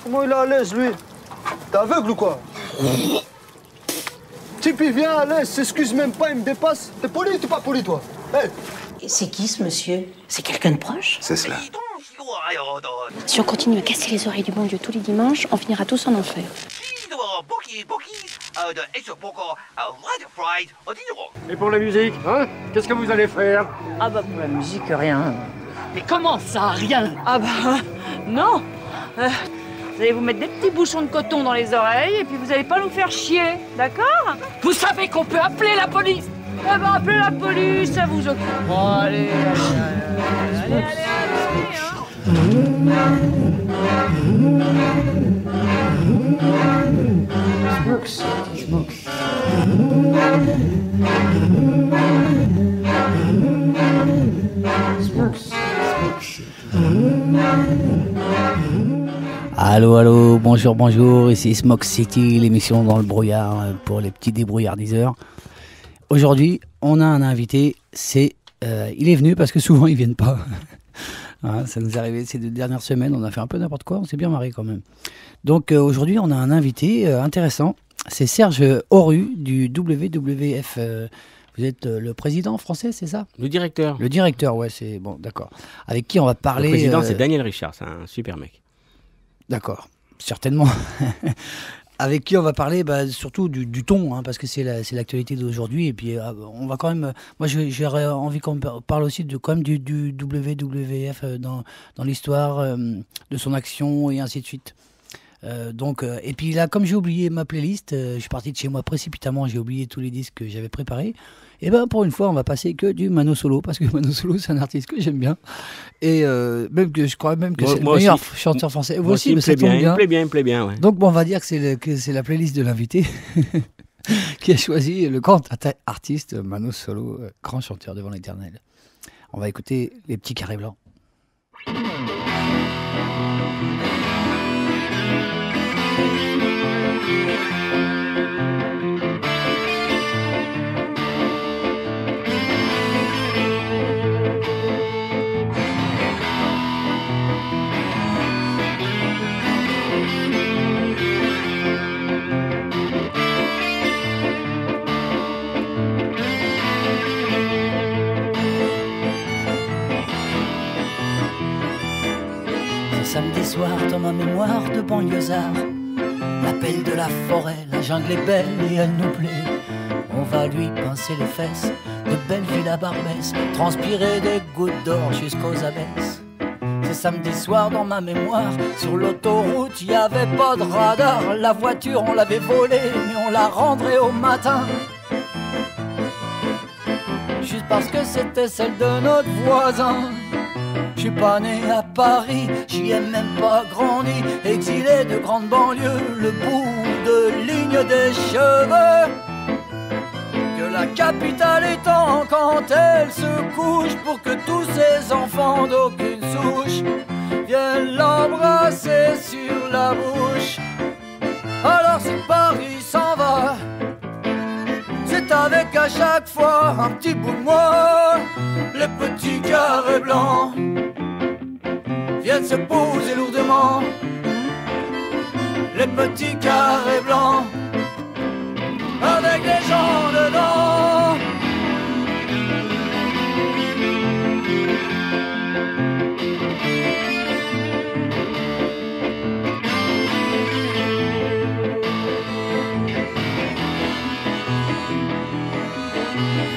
Comment il est à l'aise, lui? T'es aveugle ou quoi? Type, il vient à l'aise, s'excuse même pas, il me dépasse. T'es poli ou t'es pas poli, toi? Hey. C'est qui, ce monsieur? C'est quelqu'un de proche? C'est cela. Si on continue à casser les oreilles du bon Dieu tous les dimanches, on finira tous en enfer. Et pour la musique, hein? Qu'est-ce que vous allez faire? Ah bah pour la musique, rien. Mais comment ça, rien? Ah bah non. Vous allez vous mettre des petits bouchons de coton dans les oreilles et puis vous allez pas nous faire chier, d'accord? Vous savez qu'on peut appeler la police? Ah bah appelez la police, ça vous occupe. Bon, allez, allez, Allô, allô, bonjour, bonjour, ici Smoke City, l'émission dans le brouillard pour les petits débrouillardiseurs. Aujourd'hui, on a un invité, il est venu parce que souvent ils viennent pas. Hein, ça nous est arrivé ces 2 dernières semaines, on a fait un peu n'importe quoi, on s'est bien marré quand même. Donc aujourd'hui, on a un invité intéressant, c'est Serge Oru du WWF. Vous êtes le président français, c'est ça? Le directeur. Le directeur, ouais, c'est bon, d'accord. Avec qui on va parler. Le président, c'est Daniel Richard, c'est un super mec. D'accord, certainement. Avec qui on va parler surtout du ton, hein, parce que c'est l'actualité d'aujourd'hui. Et puis on va quand même. Moi, j'aurais envie qu'on parle aussi quand même du WWF dans l'histoire de son action et ainsi de suite. Et puis là, comme j'ai oublié ma playlist, je suis parti de chez moi précipitamment, j'ai oublié tous les disques que j'avais préparés. Et pour une fois, on va passer que du Mano Solo, parce que Mano Solo, c'est un artiste que j'aime bien. Et même que je crois même que c'est le meilleur chanteur français. Vous aussi, mais ça tombe bien. Il me plaît bien, ouais. Donc on va dire que c'est la playlist de l'invité qui a choisi le grand artiste Mano Solo, grand chanteur devant l'éternel. On va écouter les petits carrés blancs. Samedi soir dans ma mémoire de banlieusard, l'appel de la forêt, la jungle est belle et elle nous plaît. On va lui pincer les fesses, de Belleville à Barbès, transpirer des gouttes d'or jusqu'aux abesses. C'est samedi soir dans ma mémoire, sur l'autoroute y avait pas de radar. La voiture on l'avait volée mais on la rendrait au matin, juste parce que c'était celle de notre voisin. Je suis pas né à Paris, j'y ai même pas grandi, exilé de grande banlieue, le bout de ligne des cheveux. Que la capitale étend quand elle se couche, pour que tous ces enfants d'aucune souche viennent l'embrasser sur la bouche. Alors si Paris s'en va, c'est avec à chaque fois un petit bout de moi. Les petits carrés blancs viennent se poser lourdement. Les petits carrés blancs avec des gens dedans.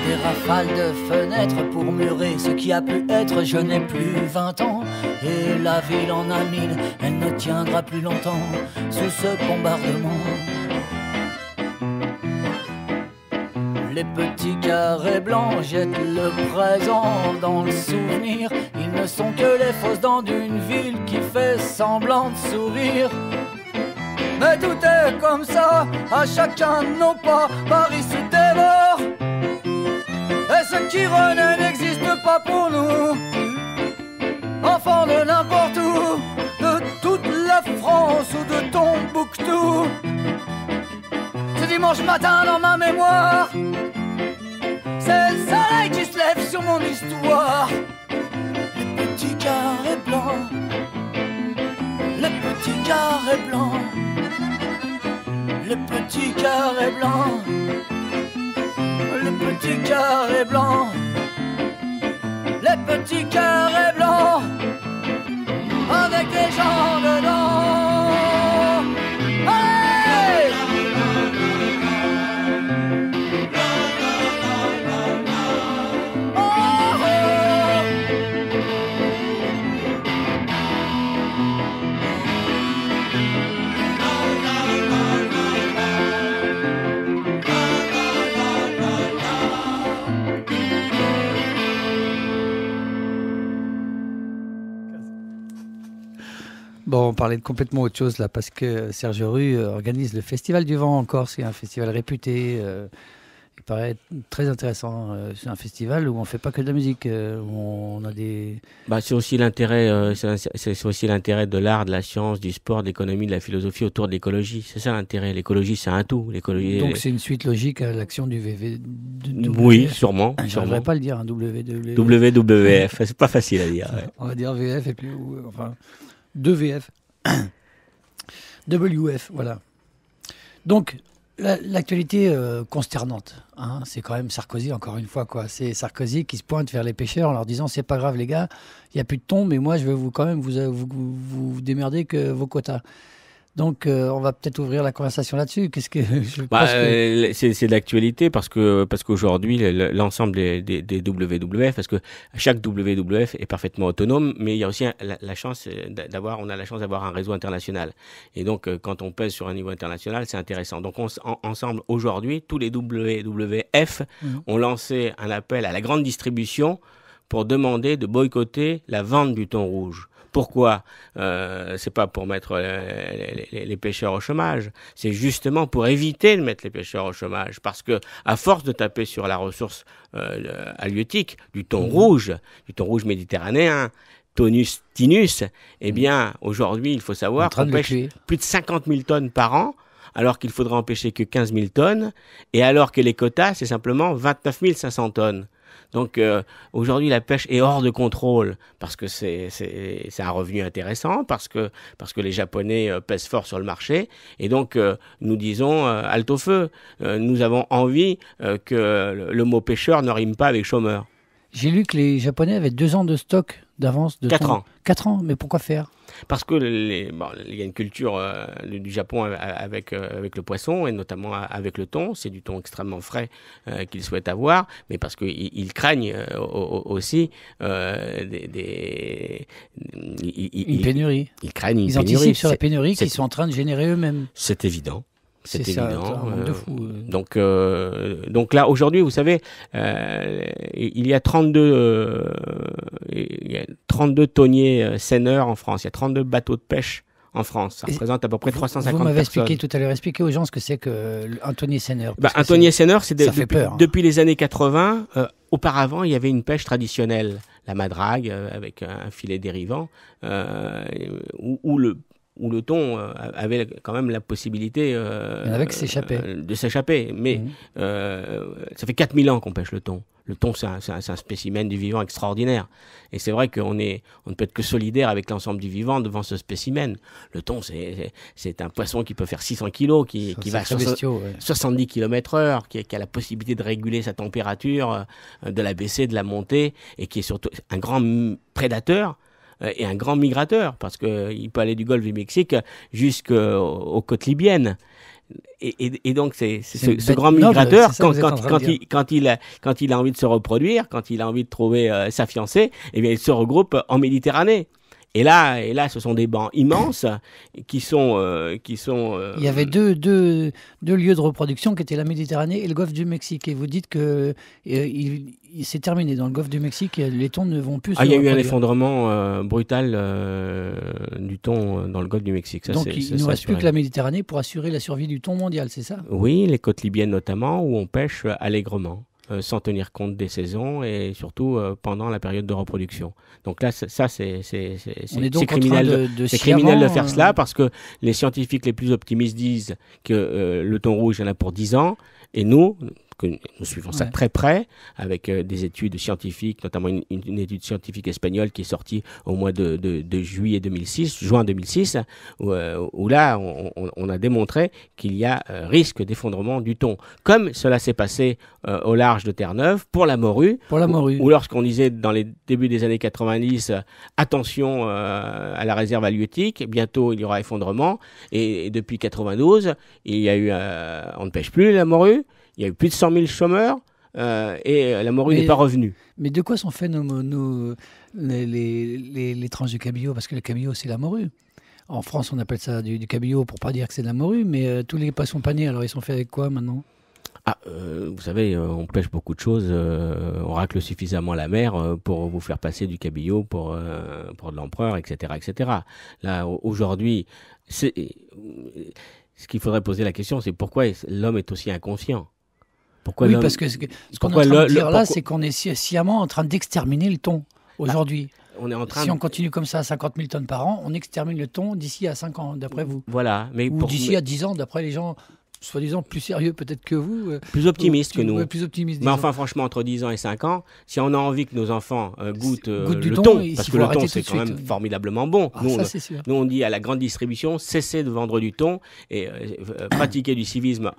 Des rafales de fenêtres pour murer ce qui a pu être. Je n'ai plus 20 ans et la ville en a 1000. Elle ne tiendra plus longtemps sous ce bombardement. Les petits carrés blancs jettent le présent dans le souvenir. Ils ne sont que les fausses dents d'une ville qui fait semblant de sourire. Mais tout est comme ça, à chacun de nos pas. Paris se dévore et ce qui renaît n'existe pas pour nous. Enfants de n'importe où, de toute la France ou de Tombouctou. Ce dimanche matin dans ma mémoire, c'est le soleil qui se lève sur mon histoire. carrés blancs, les petits carrés blancs, les petits carrés blancs, les petits carrés blancs, avec les gens dedans. Allez! Oh, oh. Bon, on parlait de complètement autre chose là, parce que Serge Rue organise le Festival du Vent en Corse, qui est un festival réputé. Il paraît très intéressant. C'est un festival où on ne fait pas que de la musique. Où on a des... C'est aussi l'intérêt, c'est aussi l'intérêt de l'art, de la science, du sport, de l'économie, de la philosophie autour de l'écologie. C'est ça l'intérêt. L'écologie, c'est un tout. L'écologie. Donc c'est une suite logique à l'action du VV. Oui, sûrement. Je ne pas le dire, un WWF. WWF, c'est pas facile à dire. Ouais. On va dire VF et puis enfin 2 VF. WF, voilà. Donc l'actualité consternante, hein, c'est quand même Sarkozy, encore une fois, quoi. C'est Sarkozy qui se pointe vers les pêcheurs en leur disant c'est pas grave les gars, il n'y a plus de thon, mais moi je veux quand même vous démerder que vos quotas. Donc on va peut-être ouvrir la conversation là-dessus. Qu'est-ce que c'est de l'actualité parce qu'aujourd'hui l'ensemble des WWF, parce que chaque WWF est parfaitement autonome, mais il y a aussi la chance d'avoir un réseau international. Et donc quand on pèse sur un niveau international, c'est intéressant. Donc ensemble aujourd'hui, tous les WWF ont lancé un appel à la grande distribution pour demander de boycotter la vente du thon rouge. Pourquoi c'est pas pour mettre les pêcheurs au chômage, c'est justement pour éviter de mettre les pêcheurs au chômage, parce que à force de taper sur la ressource halieutique du thon rouge méditerranéen, Tonus tinus, eh bien aujourd'hui il faut savoir qu'on pêche plus de 50 000 tonnes par an, alors qu'il faudrait en pêcher que 15 000 tonnes, et alors que les quotas c'est simplement 29 500 tonnes. Donc aujourd'hui la pêche est hors de contrôle parce que c'est un revenu intéressant, parce que les Japonais pèsent fort sur le marché, et donc nous disons halte au feu. Nous avons envie que le mot pêcheur ne rime pas avec chômeur. J'ai lu que les Japonais avaient 2 ans de stock d'avance de 4 ans. 4 ans, mais pourquoi faire? Parce que il y a une culture du Japon avec le poisson, et notamment avec le thon. C'est du thon extrêmement frais qu'ils souhaitent avoir, mais parce qu'ils craignent aussi une pénurie. Ils anticipent sur la pénurie qu'ils sont en train de générer eux-mêmes. C'est évident. C'est évident. De fou. Donc là, aujourd'hui, vous savez, il y a 32 thoniers seineurs en France. Il y a 32 bateaux de pêche en France. Ça représente à peu près 350 personnes. Vous m'avez expliqué tout à l'heure, expliquez aux gens ce que c'est qu'un thonier seineur. Un thonier seineur, c'est peur, hein. Depuis les années 80. Auparavant, il y avait une pêche traditionnelle, la madrague, avec un filet dérivant, où le thon avait quand même la possibilité de s'échapper. Mais ça fait 4000 ans qu'on pêche le thon. Le thon, c'est un spécimen du vivant extraordinaire. Et c'est vrai qu'on ne peut être que solidaire avec l'ensemble du vivant devant ce spécimen. Le thon, c'est un poisson qui peut faire 600 kilos, qui va à 70 km/h, qui a la possibilité de réguler sa température, de la baisser, de la monter, et qui est surtout un grand prédateur et un grand migrateur, parce qu'il peut aller du golfe du Mexique jusqu'aux côtes libyennes. Et donc ce grand migrateur, quand il a envie de se reproduire, quand il a envie de trouver sa fiancée, eh bien il se regroupe en Méditerranée. Et là, ce sont des bancs immenses qui sont. Il y avait deux lieux de reproduction qui étaient la Méditerranée et le golfe du Mexique. Et vous dites que il s'est terminé dans le golfe du Mexique. Les thons ne vont plus. Il y a eu un effondrement brutal du thon dans le golfe du Mexique. Ça, donc il ne reste plus que la Méditerranée pour assurer la survie du thon mondial, c'est ça? Oui, les côtes libyennes notamment, où on pêche allègrement, sans tenir compte des saisons, et surtout pendant la période de reproduction. Donc là, c'est criminel de faire cela, parce que les scientifiques les plus optimistes disent que le thon rouge, il y en a pour 10 ans, et nous, que nous suivons ça très près, avec des études scientifiques, notamment une étude scientifique espagnole qui est sortie au mois de juin 2006, où là, on a démontré qu'il y a risque d'effondrement du thon. Comme cela s'est passé au large de Terre-Neuve pour la morue. Ou lorsqu'on disait dans les débuts des années 90, attention à la réserve halieutique, bientôt il y aura effondrement. Et depuis 92, il y a eu, on ne pêche plus la morue, il y a eu plus de 100 000 chômeurs et la morue n'est pas revenue. Mais de quoi sont faits les tranches de cabillaud? Parce que le cabillaud, c'est la morue. En France, on appelle ça du cabillaud pour pas dire que c'est de la morue, mais tous les poissons panés, alors ils sont faits avec quoi maintenant? Vous savez, on pêche beaucoup de choses, on racle suffisamment la mer pour vous faire passer du cabillaud pour de l'empereur, etc., etc. Là, aujourd'hui, ce qu'il faudrait poser la question, c'est pourquoi l'homme est aussi inconscient. Pourquoi oui, parce que ce qu'on est en train de dire là, c'est qu'on est sciemment en train d'exterminer le thon aujourd'hui. Si on continue comme ça à 50 000 tonnes par an, on extermine le thon d'ici à 5 ans, d'après vous. Voilà. Ou d'ici à 10 ans, d'après les gens soi-disant plus sérieux peut-être que vous. Plus optimistes que nous. Plus optimistes, mais enfin, franchement, entre 10 ans et 5 ans, si on a envie que nos enfants goûtent du thon, parce que le thon, c'est quand même formidablement bon. Nous, on dit à la grande distribution, cessez de vendre du thon et pratiquez du civisme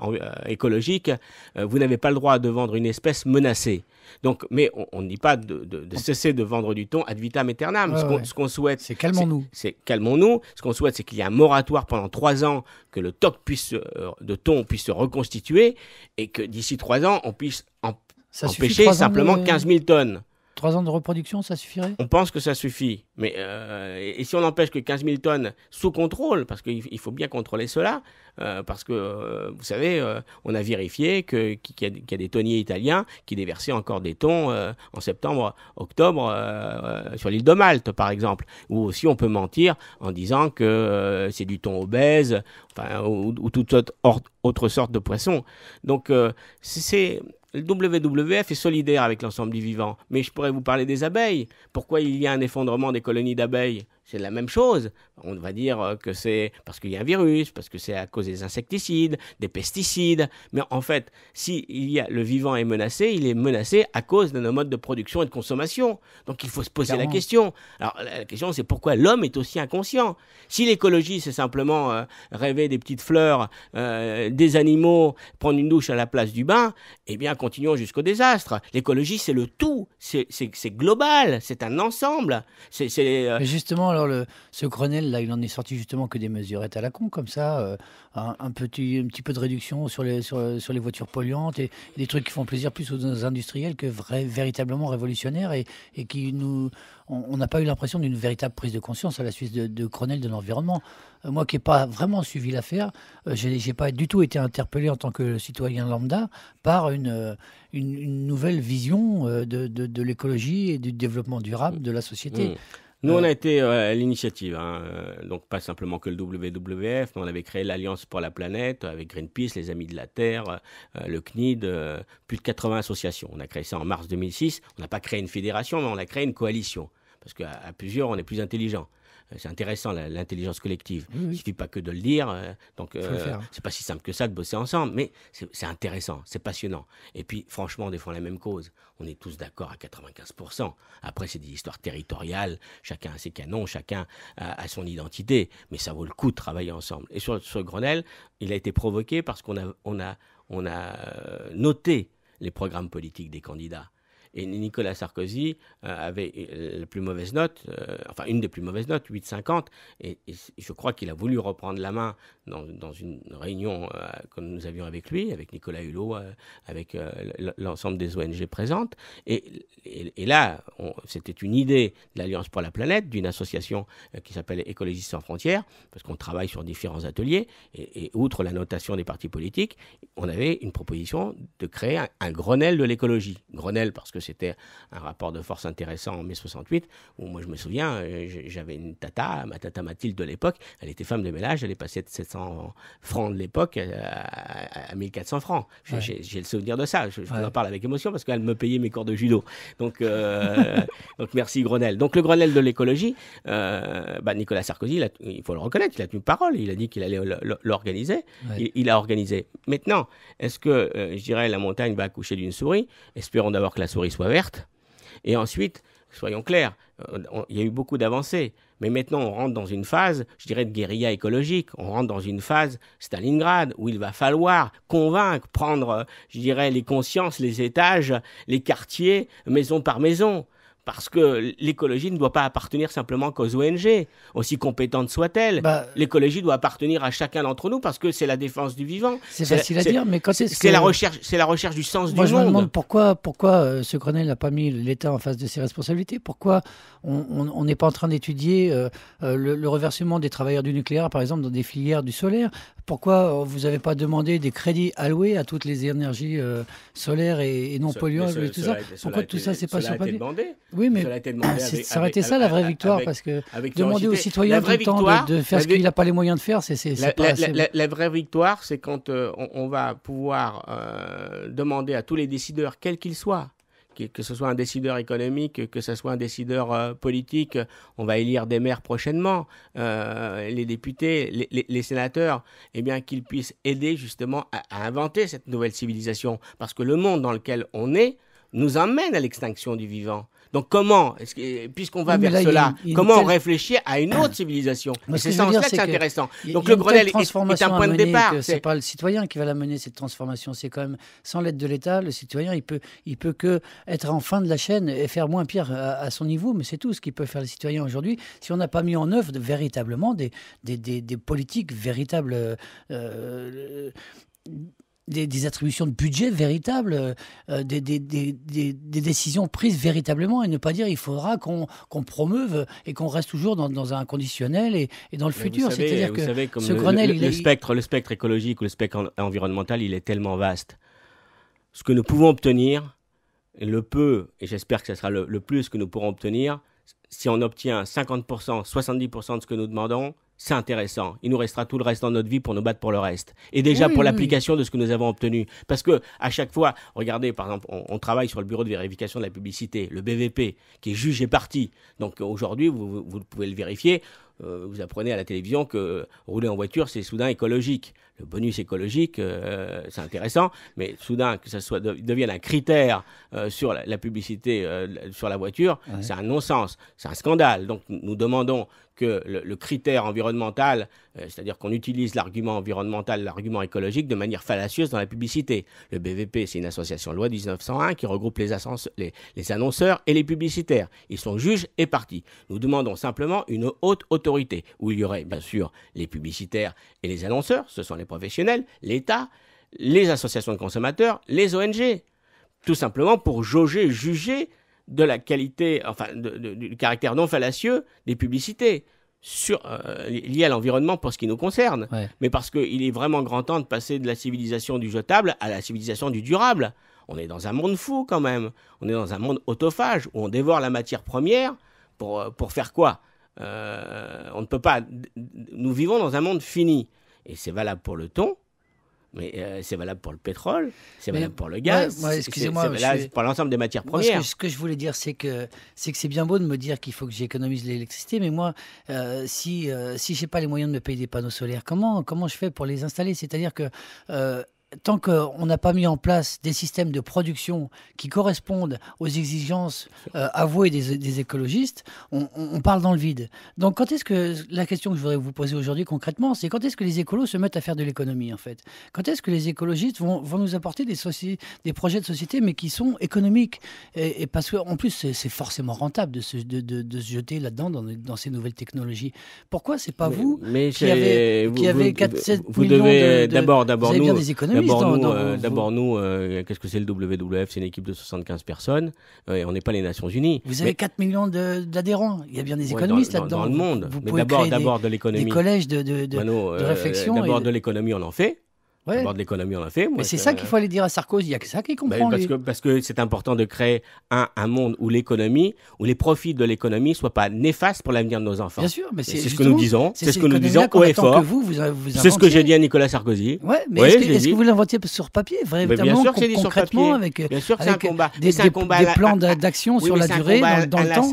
écologique. Vous n'avez pas le droit de vendre une espèce menacée. Donc, mais on ne dit pas de cesser de vendre du thon ad vitam aeternam. Ce qu'on souhaite, c'est calmons-nous. Calmons-nous. Ce qu'on souhaite, c'est qu'il y ait un moratoire pendant 3 ans, que le stock de thon puisse se reconstituer et que d'ici 3 ans, on puisse empêcher simplement 15 000 tonnes. 3 ans de reproduction, ça suffirait? On pense que ça suffit. Mais et si on n'empêche que 15 000 tonnes sous contrôle, parce qu'il faut bien contrôler cela, parce que, vous savez, on a vérifié qu'il y a des tonniers italiens qui déversaient encore des thons en septembre, octobre, sur l'île de Malte, par exemple. Ou aussi, on peut mentir en disant que c'est du thon obèse, ou toute autre sorte de poisson. Donc, le WWF est solidaire avec l'ensemble du vivant. Mais je pourrais vous parler des abeilles. Pourquoi il y a un effondrement des colonies d'abeilles? C'est la même chose. On va dire que c'est parce qu'il y a un virus, parce que c'est à cause des insecticides, des pesticides. Mais en fait, si le vivant est menacé, il est menacé à cause de nos modes de production et de consommation. Donc il faut se poser la question. Alors la question, c'est pourquoi l'homme est aussi inconscient. Si l'écologie, c'est simplement rêver des petites fleurs, des animaux, prendre une douche à la place du bain, eh bien continuons jusqu'au désastre. L'écologie, c'est le tout. C'est global. C'est un ensemble. Mais justement, alors ce Grenelle, là, il en est sorti justement que des mesurettes à la con, comme ça, un petit peu de réduction sur les voitures polluantes et des trucs qui font plaisir plus aux industriels que véritablement révolutionnaires et qui on n'a pas eu l'impression d'une véritable prise de conscience à la suite de Grenelle de l'environnement. Moi qui n'ai pas vraiment suivi l'affaire, j'ai pas du tout été interpellé en tant que citoyen lambda par une nouvelle vision de l'écologie et du développement durable de la société. Nous, on a été à l'initiative, donc pas simplement que le WWF, mais on avait créé l'Alliance pour la planète avec Greenpeace, les Amis de la Terre, le CNID, plus de 80 associations. On a créé ça en mars 2006. On n'a pas créé une fédération, mais on a créé une coalition, parce qu'à plusieurs, on est plus intelligent. C'est intéressant, l'intelligence collective. Il ne suffit pas que de le dire. Donc, c'est pas si simple que ça de bosser ensemble, mais c'est intéressant, c'est passionnant. Et puis, franchement, on défend la même cause. On est tous d'accord à 95%. Après, c'est des histoires territoriales. Chacun a ses canons, chacun a son identité. Mais ça vaut le coup de travailler ensemble. Et sur Grenelle, il a été provoqué parce qu'on a noté les programmes politiques des candidats. Et Nicolas Sarkozy avait la plus mauvaise note, une des plus mauvaises notes, 8,50. Et je crois qu'il a voulu reprendre la main dans une réunion que nous avions avec lui, avec Nicolas Hulot, avec l'ensemble des ONG présentes. Et là, c'était une idée de l'Alliance pour la planète, d'une association qui s'appelle Écologistes sans frontières, parce qu'on travaille sur différents ateliers. Et outre la notation des partis politiques, on avait une proposition de créer un Grenelle de l'écologie. Grenelle parce que c'était un rapport de force intéressant en mai 68, où moi je me souviens, j'avais une tata, ma tata Mathilde de l'époque, elle était femme de ménage, elle est passée de 700 francs de l'époque à 1400 francs. J'ai le souvenir de ça, je vous en parle avec émotion parce qu'elle me payait mes cours de judo. Donc merci Grenelle. Donc le Grenelle de l'écologie, Nicolas Sarkozy, il faut le reconnaître, il a tenu parole, il a dit qu'il allait l'organiser, il a organisé. Maintenant, est-ce que, je dirais, la montagne va accoucher d'une souris? Espérons d'abord que la souris soit verte. Et ensuite, soyons clairs, il y a eu beaucoup d'avancées. Mais maintenant, on rentre dans une phase, je dirais, de guérilla écologique. On rentre dans une phase Stalingrad, où il va falloir convaincre, prendre, je dirais, les consciences, les étages, les quartiers, maison par maison. Parce que l'écologie ne doit pas appartenir simplement qu'aux ONG, aussi compétentes soient-elles. L'écologie doit appartenir à chacun d'entre nous parce que c'est la défense du vivant. C'est facile à dire, mais quand est-ce que... C'est la recherche du sens du monde. Moi, je me demande pourquoi ce Grenelle n'a pas mis l'État en face de ses responsabilités. Pourquoi on n'est pas en train d'étudier le reversement des travailleurs du nucléaire, par exemple, dans des filières du solaire? Pourquoi vous n'avez pas demandé des crédits alloués à toutes les énergies solaires et non polluantes et tout ça? Pourquoi tout ça, c'est pas sur papier? Oui, mais ça aurait été ça la vraie victoire, parce que demander aux citoyens tout le temps de faire ce qu'il n'a pas les moyens de faire, c'est pas assez... La vraie victoire, c'est quand on va pouvoir demander à tous les décideurs, quels qu'ils soient, que ce soit un décideur économique, que ce soit un décideur politique, on va élire des maires prochainement, les députés, les sénateurs, eh bien qu'ils puissent aider justement à inventer cette nouvelle civilisation. Parce que le monde dans lequel on est nous emmène à l'extinction du vivant. Donc comment, puisqu'on va vers cela, comment on réfléchit à une autre civilisation? C'est ça que c'est intéressant. Donc le Grenelle est un point de départ. C'est pas le citoyen qui va la mener, cette transformation. C'est quand même, sans l'aide de l'État, le citoyen, il peut que être en fin de la chaîne et faire moins pire à son niveau, mais c'est tout ce qu'il peut faire le citoyen aujourd'hui. Si on n'a pas mis en œuvre véritablement des politiques véritables, des attributions de budget véritables, des décisions prises véritablement, et ne pas dire il faudra qu'on promeuve et qu'on reste toujours dans un conditionnel et dans le futur. C'est-à-dire que comme ce Grenelle, le spectre écologique ou le spectre environnemental, il est tellement vaste. Ce que nous pouvons obtenir, le peu, et j'espère que ce sera le plus que nous pourrons obtenir, si on obtient 50%, 70% de ce que nous demandons, c'est intéressant. Il nous restera tout le reste dans notre vie pour nous battre pour le reste. Et déjà pour l'application de ce que nous avons obtenu. Parce que à chaque fois, regardez, par exemple, on travaille sur le bureau de vérification de la publicité, le BVP, qui est juge et partie. Donc aujourd'hui, vous pouvez le vérifier. Vous apprenez à la télévision que rouler en voiture, c'est soudain écologique. Le bonus écologique, c'est intéressant, mais soudain que ça devienne un critère sur la publicité sur la voiture, c'est un non-sens, c'est un scandale. Donc nous demandons que le critère environnemental, c'est-à-dire qu'on utilise l'argument environnemental, l'argument écologique de manière fallacieuse dans la publicité. Le BVP, c'est une association loi 1901 qui regroupe les annonceurs et les publicitaires. Ils sont juges et parties. Nous demandons simplement une haute autorité, où il y aurait bien sûr les publicitaires et les annonceurs, ce sont les professionnels, l'État, les associations de consommateurs, les ONG. Tout simplement pour juger de la qualité, enfin, du caractère non fallacieux des publicités liées à l'environnement pour ce qui nous concerne. Mais parce qu'il est vraiment grand temps de passer de la civilisation du jetable à la civilisation du durable. On est dans un monde fou quand même. On est dans un monde autophage où on dévore la matière première pour faire quoi? On ne peut pas. Nous vivons dans un monde fini. Et c'est valable pour le thon. Mais c'est valable pour le pétrole, c'est valable pour le gaz, excusez-moi, c'est valable pour l'ensemble des matières premières. Moi, ce que je voulais dire, c'est que c'est bien beau de me dire qu'il faut que j'économise l'électricité, mais moi, si je n'ai pas les moyens de me payer des panneaux solaires, comment je fais pour les installer? C'est-à-dire que tant qu'on n'a pas mis en place des systèmes de production qui correspondent aux exigences avouées des écologistes, on parle dans le vide. Donc la question que je voudrais vous poser aujourd'hui concrètement, c'est quand est-ce que les écolos se mettent à faire de l'économie en fait? Quand est-ce que les écologistes vont nous apporter des projets de société mais qui sont économiques? Et parce qu'en plus c'est forcément rentable de se jeter là-dedans dans ces nouvelles technologies. Pourquoi c'est pas vous qui avez 4-7 millions d'abord vous avez bien des économies? D'abord, nous, qu'est-ce que c'est le WWF? C'est une équipe de 75 personnes et on n'est pas les Nations Unies. Vous avez 4 millions d'adhérents. Il y a bien des économistes là-dedans. Dans le monde. Vous mais pouvez d'abord de l'économie. Des collèges de réflexion. D'abord de l'économie, on en fait. Ouais. D'abord de l'économie, on en fait. Moi, mais c'est ça qu'il faut aller dire à Sarkozy. Il n'y a que ça qu'il comprend. Parce que c'est important de créer un monde où l'économie, où les profits de l'économie ne soient pas néfastes pour l'avenir de nos enfants. Bien sûr, mais c'est ce que nous disons. C'est ce que nous disons haut et fort. C'est ce que j'ai dit à Nicolas Sarkozy. Ouais, mais est-ce que vous l'inventiez sur papier, vraiment, bien sûr que c'est dit sur papier. Avec, bien sûr que c'est un combat. Des plans d'action sur la durée, dans le temps.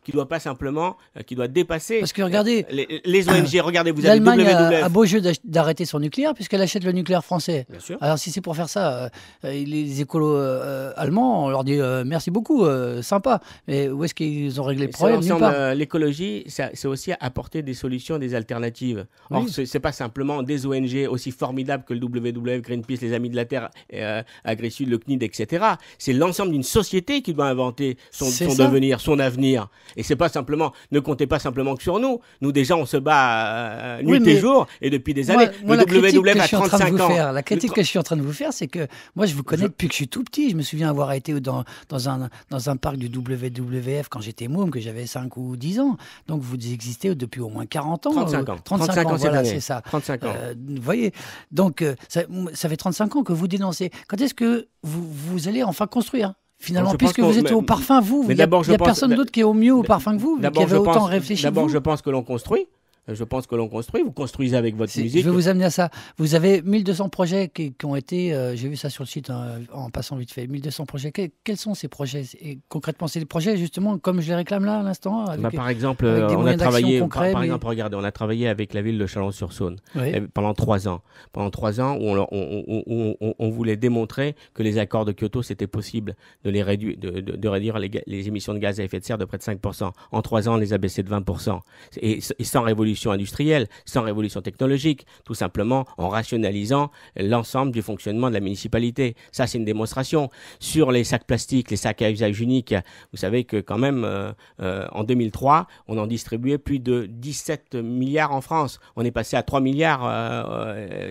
Qui doit pas simplement, qui doit dépasser. Parce que regardez, les ONG, regardez, vous avez l'Allemagne a beau jeu d'arrêter son nucléaire puisqu'elle achète le nucléaire français. Bien sûr. Alors si c'est pour faire ça, les écolos allemands, on leur dit merci beaucoup, sympa. Mais où est-ce qu'ils ont réglé le problème? L'écologie, c'est aussi apporter des solutions, des alternatives. Or, c'est pas simplement des ONG aussi formidables que le WWF, Greenpeace, les Amis de la Terre, AgriSud, le CNID, etc. C'est l'ensemble d'une société qui doit inventer son devenir, son avenir. Et c'est pas simplement, ne comptez pas simplement que sur nous. Nous déjà, on se bat nuit et jour, et depuis des années. Le WWF a 35 ans. La critique que je suis en train de vous faire, c'est que moi, je vous connais depuis que je suis tout petit. Je me souviens avoir été dans un parc du WWF quand j'étais môme, que j'avais 5 ou 10 ans. Donc, vous existez depuis au moins 40 ans. 35 ans. 35 ans, voilà, c'est ça. 35 ans. Vous voyez, donc, ça fait 35 ans que vous dénoncez. Quand est-ce que vous allez enfin construire finalement, puisque vous êtes au parfum, il n'y a personne d'autre qui est au mieux au parfum que vous, qui avait autant réfléchi. D'abord, je pense que l'on construit. Vous construisez avec votre musique. Je vais vous amener à ça. Vous avez 1200 projets qui ont été, j'ai vu ça sur le site en passant vite fait, 1200 projets. Quels sont ces projets? Et concrètement, c'est des projets justement comme je les réclame là à l'instant. Par exemple, on a travaillé, regardez, on a travaillé avec la ville de Chalon-sur-Saône pendant 3 ans. Pendant 3 ans où on voulait démontrer que les accords de Kyoto, c'était possible de les réduire, de réduire les émissions de gaz à effet de serre de près de 5%. En 3 ans, on les a baissées de 20%. Et sans révolution industrielle, sans révolution technologique, tout simplement en rationalisant l'ensemble du fonctionnement de la municipalité. Ça, c'est une démonstration. Sur les sacs plastiques, les sacs à usage unique, vous savez que quand même, en 2003, on en distribuait plus de 17 milliards en France. On est passé à 3 milliards.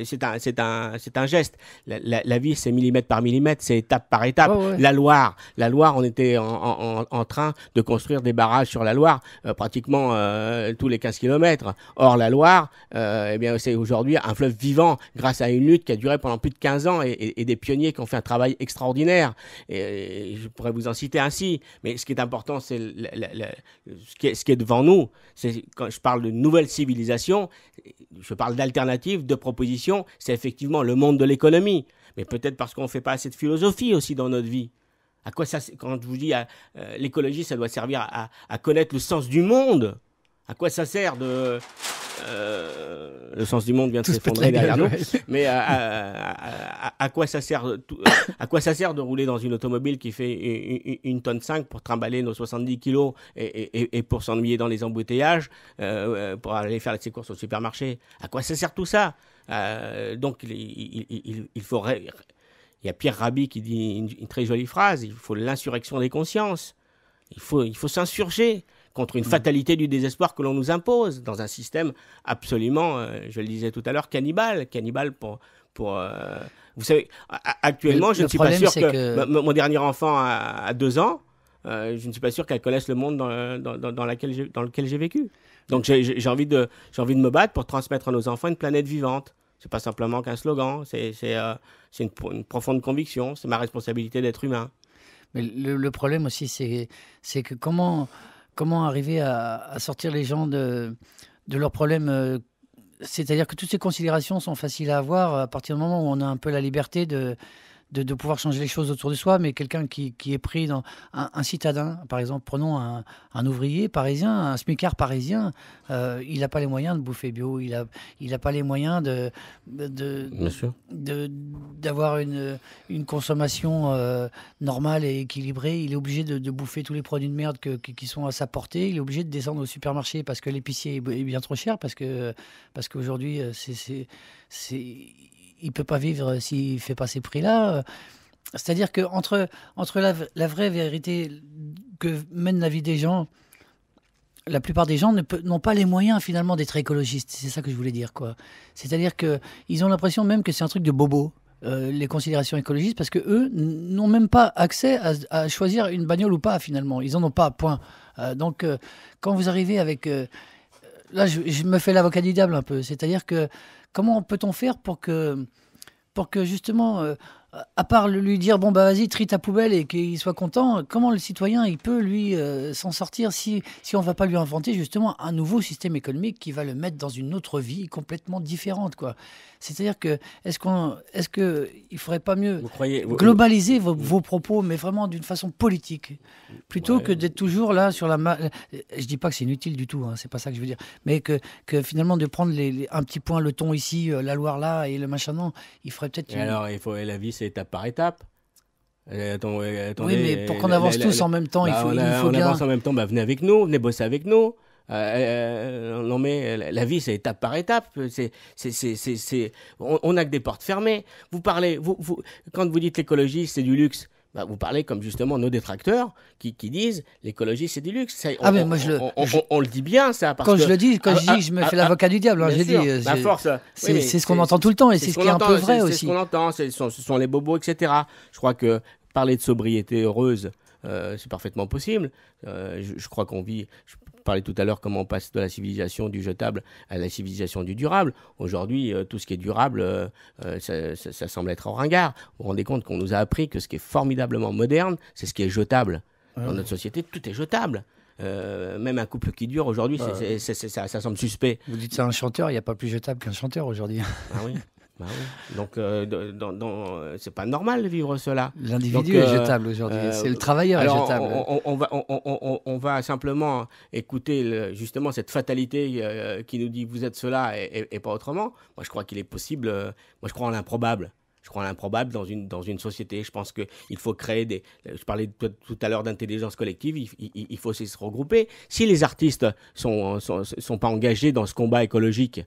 C'est un geste. La vie, c'est millimètre par millimètre, c'est étape par étape. Oh, ouais. La Loire, on était en train de construire des barrages sur la Loire pratiquement tous les 15 kilomètres. Or, la Loire, c'est aujourd'hui un fleuve vivant grâce à une lutte qui a duré pendant plus de 15 ans et des pionniers qui ont fait un travail extraordinaire. Et je pourrais vous en citer ainsi. Mais ce qui est important, c'est ce qui est devant nous. Quand je parle de nouvelle civilisation, je parle d'alternatives, de propositions. C'est effectivement le monde de l'économie. Mais peut-être parce qu'on ne fait pas assez de philosophie aussi dans notre vie. À quoi ça, quand je vous dis l'écologie, ça doit servir à connaître le sens du monde. À quoi ça sert de... le sens du monde vient de s'effondrer derrière nous. Mais à quoi ça sert de rouler dans une automobile qui fait 1,5 tonne pour trimballer nos 70 kilos et pour s'ennuyer dans les embouteillages, pour aller faire ses courses au supermarché? À quoi ça sert tout ça? Donc il faut... Il y a Pierre Rabhi qui dit une très jolie phrase, il faut l'insurrection des consciences. Il faut s'insurger contre une fatalité du désespoir que l'on nous impose dans un système absolument, je le disais tout à l'heure, cannibale pour vous savez, actuellement, je ne suis pas sûr que mon dernier enfant a 2 ans, je ne suis pas sûr qu'elle connaisse le monde dans lequel j'ai vécu. Donc j'ai envie de me battre pour transmettre à nos enfants une planète vivante. C'est pas simplement qu'un slogan, c'est une profonde conviction, c'est ma responsabilité d'être humain. Mais le problème aussi, c'est que comment arriver à sortir les gens de leurs problèmes, c'est-à-dire que toutes ces considérations sont faciles à avoir à partir du moment où on a un peu la liberté de pouvoir changer les choses autour de soi, mais quelqu'un qui est pris dans un citadin, par exemple, prenons un ouvrier parisien, un smicard parisien, il n'a pas les moyens de bouffer bio, il a pas les moyens d'avoir une consommation normale et équilibrée. Il est obligé de bouffer tous les produits de merde qui sont à sa portée. Il est obligé de descendre au supermarché parce que l'épicier est bien trop cher, parce qu'aujourd'hui il ne peut pas vivre s'il ne fait pas ces prix-là. C'est-à-dire qu'entre la vraie vérité que mène la vie des gens, la plupart des gens n'ont pas les moyens finalement d'être écologistes. C'est ça que je voulais dire, quoi. C'est-à-dire qu'ils ont l'impression même que c'est un truc de bobo, les considérations écologistes, parce qu'eux n'ont même pas accès à choisir une bagnole ou pas, finalement. Ils n'en ont pas, point. Donc, quand vous arrivez avec... là, je me fais l'avocat du diable un peu. C'est-à-dire que comment peut-on faire pour que pour que justement, à part lui dire bon bah vas-y trie ta poubelle et qu'il soit content, comment le citoyen il peut lui s'en sortir si on va pas lui inventer justement un nouveau système économique qui va le mettre dans une autre vie complètement différente quoi. C'est-à-dire que est-ce que il faudrait pas mieux globaliser vos propos mais vraiment d'une façon politique plutôt que d'être toujours là sur je dis pas que c'est inutile du tout, hein, c'est pas ça que je veux dire, mais que finalement de prendre un petit point le ton ici, la Loire là et le machin non, il faudrait peut-être. Alors la vie c'est étape par étape. Attendez, oui, mais pour qu'on avance tous en même temps, il faut bien. On avance en même temps, venez avec nous, venez bosser avec nous. Non mais la vie c'est étape par étape. On n'a que des portes fermées. Vous parlez, quand vous dites l'écologie c'est du luxe. Bah, vous parlez comme justement nos détracteurs qui disent l'écologie c'est du luxe. On le dit bien ça. Parce quand que, je le dis, je me fais l'avocat du diable. Hein, c'est ce qu'on entend tout le temps et c'est ce qui est un peu vrai aussi. C'est ce qu'on entend, ce sont les bobos, etc. Je crois que parler de sobriété heureuse, c'est parfaitement possible. Je crois qu'on vit... Je parlais tout à l'heure comment on passe de la civilisation du jetable à la civilisation du durable. Aujourd'hui, tout ce qui est durable, ça semble être ringard. Vous vous rendez compte qu'on nous a appris que ce qui est formidablement moderne, c'est ce qui est jetable. Dans notre société, tout est jetable. Même un couple qui dure aujourd'hui, ça semble suspect. Vous dites ça à un chanteur, il n'y a pas plus jetable qu'un chanteur aujourd'hui. Ah oui. Bah oui. Donc, c'est pas normal de vivre cela. L'individu est jetable aujourd'hui. C'est le travailleur est jetable. On va simplement écouter justement cette fatalité qui nous dit vous êtes cela et pas autrement. Moi, je crois qu'il est possible. Moi, je crois en l'improbable. Je crois en l'improbable dans une société. Je pense qu'il faut créer Je parlais tout à l'heure d'intelligence collective. Il faut se regrouper. Si les artistes sont pas engagés dans ce combat écologique.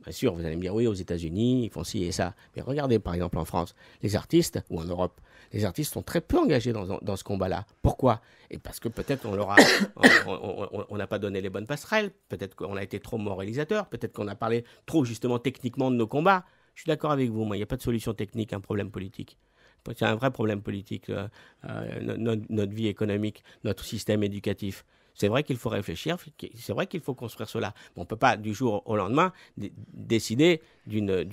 Bien sûr, vous allez me dire, oui, aux États-Unis, ils font ci et ça. Mais regardez, par exemple, en France, les artistes, ou en Europe, les artistes sont très peu engagés dans ce combat-là. Pourquoi ? Et parce que peut-être on n'a pas donné les bonnes passerelles, peut-être qu'on a été trop moralisateur, peut-être qu'on a parlé trop justement techniquement de nos combats. Je suis d'accord avec vous, moi, il n'y a pas de solution technique à un problème politique. C'est un vrai problème politique, notre vie économique, notre système éducatif. C'est vrai qu'il faut réfléchir, c'est vrai qu'il faut construire cela. Mais on ne peut pas du jour au lendemain décider d'une autre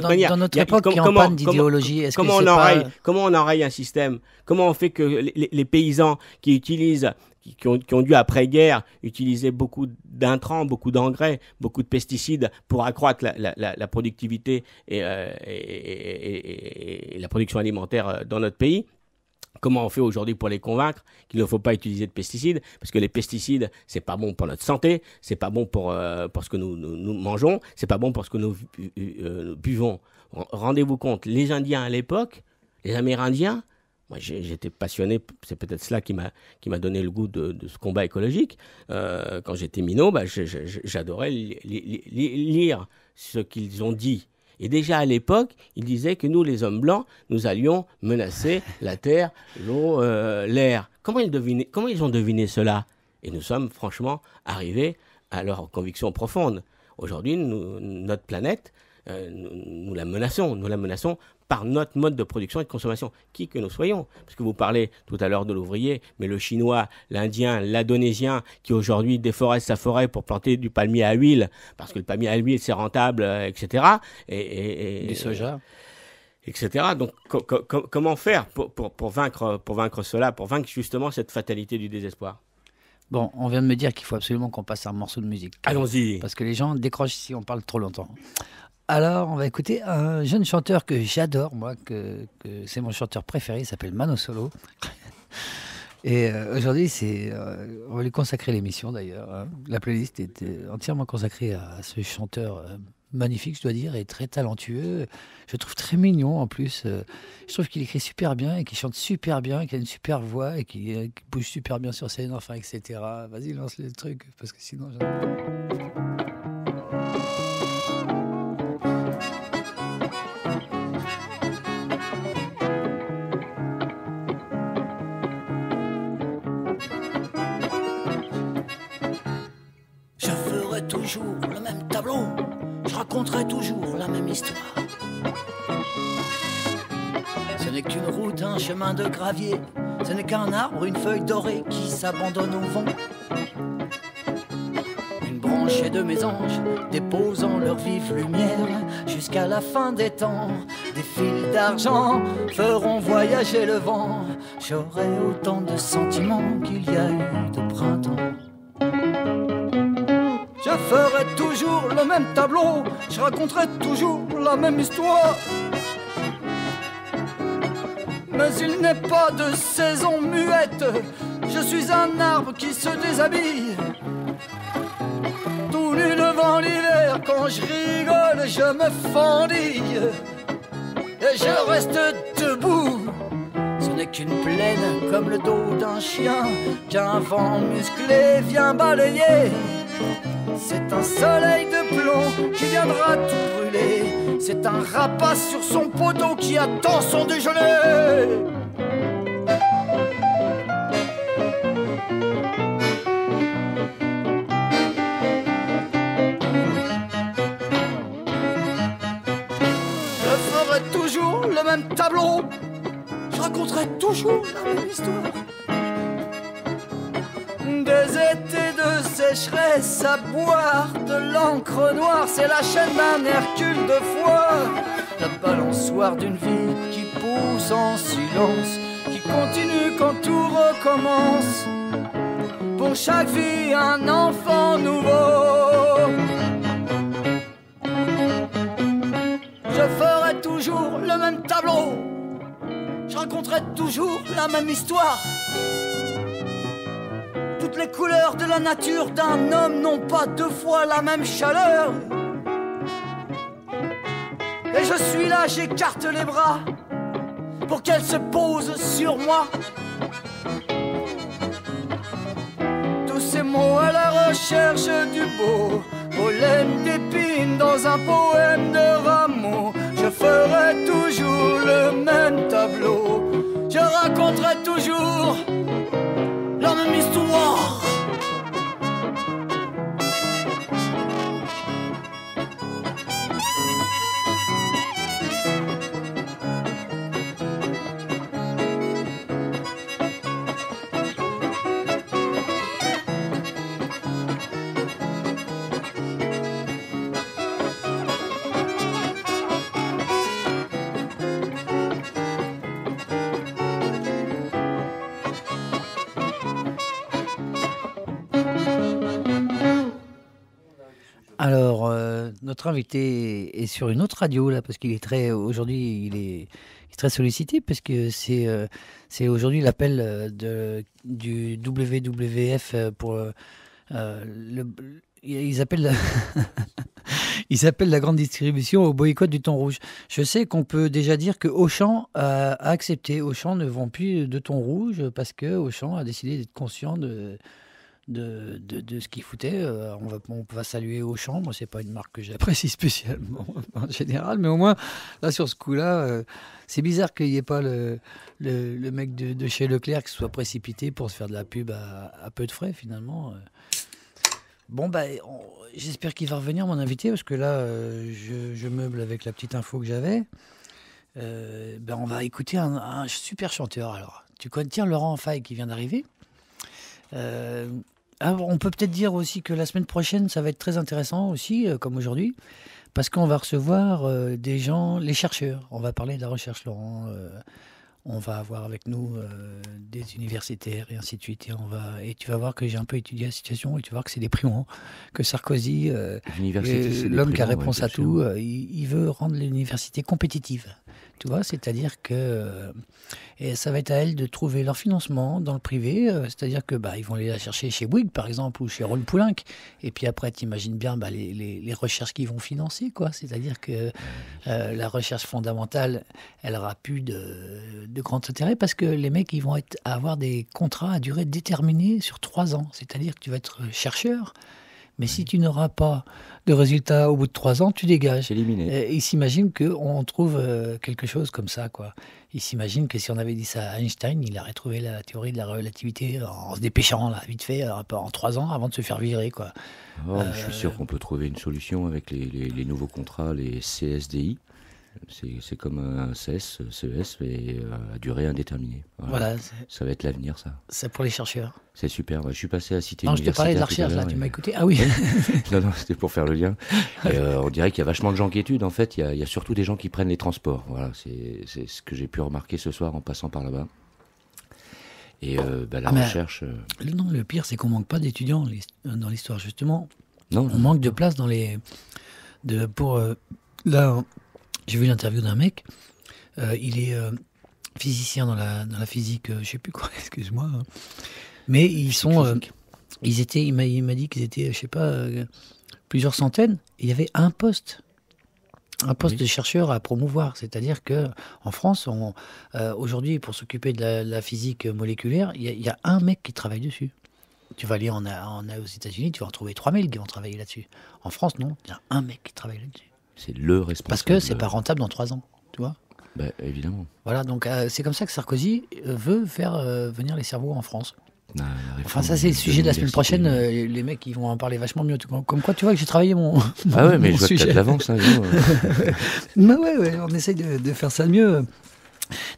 manière. Dans notre époque qui est en panne d'idéologie, comment on enraye un système ? Comment on fait que les paysans qui ont dû après-guerre utiliser beaucoup d'intrants, beaucoup d'engrais, beaucoup de pesticides pour accroître la productivité et la production alimentaire dans notre pays ? Comment on fait aujourd'hui pour les convaincre qu'il ne faut pas utiliser de pesticides ? Parce que les pesticides, c'est pas bon pour notre santé, c'est pas bon pour ce que nous mangeons, c'est pas bon pour ce que nous buvons. Rendez-vous compte, les Indiens à l'époque, les Amérindiens, moi j'étais passionné, c'est peut-être cela qui m'a donné le goût de ce combat écologique. Quand j'étais minot, j'adorais lire ce qu'ils ont dit. Et déjà à l'époque, ils disaient que nous, les hommes blancs, nous allions menacer la terre, l'eau, l'air. Comment ils ont deviné cela ? Et nous sommes franchement arrivés à leur conviction profonde. Aujourd'hui, notre planète, nous la menaçons par notre mode de production et de consommation, qui que nous soyons. Parce que vous parlez tout à l'heure de l'ouvrier, mais le Chinois, l'Indien, l'Indonésien, qui aujourd'hui déforeste sa forêt pour planter du palmier à huile, parce que le palmier à huile, c'est rentable, etc. Et du soja. Etc. Donc, comment faire pour vaincre cela, pour vaincre justement cette fatalité du désespoir ? Bon, on vient de me dire qu'il faut absolument qu'on passe un morceau de musique. Allons-y. Parce que les gens décrochent si on parle trop longtemps. Alors, on va écouter un jeune chanteur que j'adore, moi, que c'est mon chanteur préféré, il s'appelle Mano Solo. Et aujourd'hui, on va lui consacrer l'émission d'ailleurs. Hein. La playlist est entièrement consacrée à ce chanteur magnifique, je dois dire, et très talentueux. Je le trouve très mignon en plus. Je trouve qu'il écrit super bien et qu'il chante super bien, qu'il a une super voix et qu'il bouge super bien sur scène, enfin, etc. Vas-y, lance le truc, parce que sinon... Toujours le même tableau, je raconterai toujours la même histoire. Ce n'est qu'une route, un chemin de gravier, ce n'est qu'un arbre, une feuille dorée qui s'abandonne au vent. Une branche anges et de mes anges, déposant leur vive lumière jusqu'à la fin des temps. Des fils d'argent feront voyager le vent. J'aurai autant de sentiments qu'il y a eu de printemps. Je ferai toujours le même tableau, je raconterai toujours la même histoire. Mais il n'est pas de saison muette, je suis un arbre qui se déshabille. Tout nu devant l'hiver, quand je rigole, je me fendille. Et je reste debout, ce n'est qu'une plaine comme le dos d'un chien qu'un vent musclé vient balayer. C'est un soleil de plomb qui viendra tout brûler. C'est un rapace sur son poteau qui attend son déjeuner. Je ferai toujours le même tableau, je raconterai toujours la même histoire. Des étés de sécheresse à boire de l'encre noire, c'est la chaîne d'un Hercule de foie, la balançoire d'une vie qui pousse en silence, qui continue quand tout recommence. Pour chaque vie un enfant nouveau. Je ferai toujours le même tableau, je raconterai toujours la même histoire. Toutes les couleurs de la nature d'un homme n'ont pas deux fois la même chaleur. Et je suis là, j'écarte les bras pour qu'elle se pose sur moi. Tous ces mots à la recherche du beau, pollen d'épines dans un poème de Rameau. Je ferai toujours le même tableau, je raconterai toujours la même histoire. Alors, notre invité est sur une autre radio là, parce qu'il est aujourd'hui, il est très sollicité parce que c'est aujourd'hui l'appel du WWF pour ils appellent ils appellent la grande distribution au boycott du thon rouge. Je sais qu'on peut déjà dire que Auchan a accepté. Auchan ne vend plus de thon rouge parce que Auchan a décidé d'être conscient de ce qu'il foutait. On va saluer Auchan. Moi, c'est pas une marque que j'apprécie spécialement en général, mais au moins, là, sur ce coup-là, c'est bizarre qu'il n'y ait pas le mec de chez Leclerc qui soit précipité pour se faire de la pub à peu de frais, finalement. Bon, j'espère qu'il va revenir, mon invité, parce que là, je meuble avec la petite info que j'avais. On va écouter un super chanteur. Alors, tu connais Laurent Faye qui vient d'arriver. On peut peut-être dire aussi que la semaine prochaine, ça va être très intéressant aussi, comme aujourd'hui, parce qu'on va recevoir des gens, les chercheurs. On va parler de la recherche, Laurent. On va avoir avec nous des universitaires et ainsi de suite. Et tu vas voir que j'ai un peu étudié la situation et tu vas voir que c'est déprimant. Que Sarkozy, l'homme qui a réponse à tout, il veut rendre l'université compétitive. Tu vois, c'est-à-dire que et ça va être à elle de trouver leur financement dans le privé, c'est-à-dire que ils vont aller la chercher chez Bouygues par exemple ou chez Ron Poulenc, et puis après tu imagines bien les recherches qu'ils vont financer, quoi. C'est-à-dire que la recherche fondamentale, elle aura plus de grand intérêt parce que les mecs ils vont avoir des contrats à durée déterminée sur 3 ans, c'est-à-dire que tu vas être chercheur. Mais si tu n'auras pas de résultat au bout de 3 ans, tu dégages. C'est éliminé. Il s'imagine qu'on trouve quelque chose comme ça, quoi. Il s'imagine que si on avait dit ça à Einstein, il aurait trouvé la théorie de la relativité en se dépêchant, là, vite fait, en 3 ans, avant de se faire virer, quoi. Je suis sûr qu'on peut trouver une solution avec les nouveaux contrats, les CSDI. C'est comme un CES, mais à durée indéterminée. Voilà. Ça va être l'avenir, ça. C'est pour les chercheurs. C'est super. Je suis passé à Cité Non, je te parlais de la recherche, là, tu m'as écouté. Ah oui. Non, c'était pour faire le lien. Et, on dirait qu'il y a vachement de gens qui étudient. En fait, il y a surtout des gens qui prennent les transports. Voilà, c'est ce que j'ai pu remarquer ce soir en passant par là-bas. Et la recherche... Non, le pire, c'est qu'on manque pas d'étudiants dans l'histoire, justement. Non. On manque de place dans les... Là, j'ai vu l'interview d'un mec. Il est physicien dans la physique, je sais plus quoi, excuse-moi. Mais ils sont... il m'a dit qu'ils étaient, je sais pas, plusieurs centaines. Et il y avait un poste de chercheur à promouvoir. C'est-à-dire qu'en France, aujourd'hui, pour s'occuper de la physique moléculaire, il y a un mec qui travaille dessus. Tu vas aller aux États-Unis, tu vas en trouver 3000 qui vont travailler là-dessus. En France, non, il y a un mec qui travaille là-dessus. C'est le responsable. Parce que c'est pas rentable dans 3 ans, tu vois. Évidemment. Voilà, donc c'est comme ça que Sarkozy veut faire venir les cerveaux en France. Enfin, ça, c'est le sujet de la semaine prochaine. Les mecs, ils vont en parler vachement mieux. Comme quoi, tu vois que j'ai travaillé mon. Ah ouais, mais je vois que t'as de l'avance. Hein, ouais, on essaye de faire ça mieux.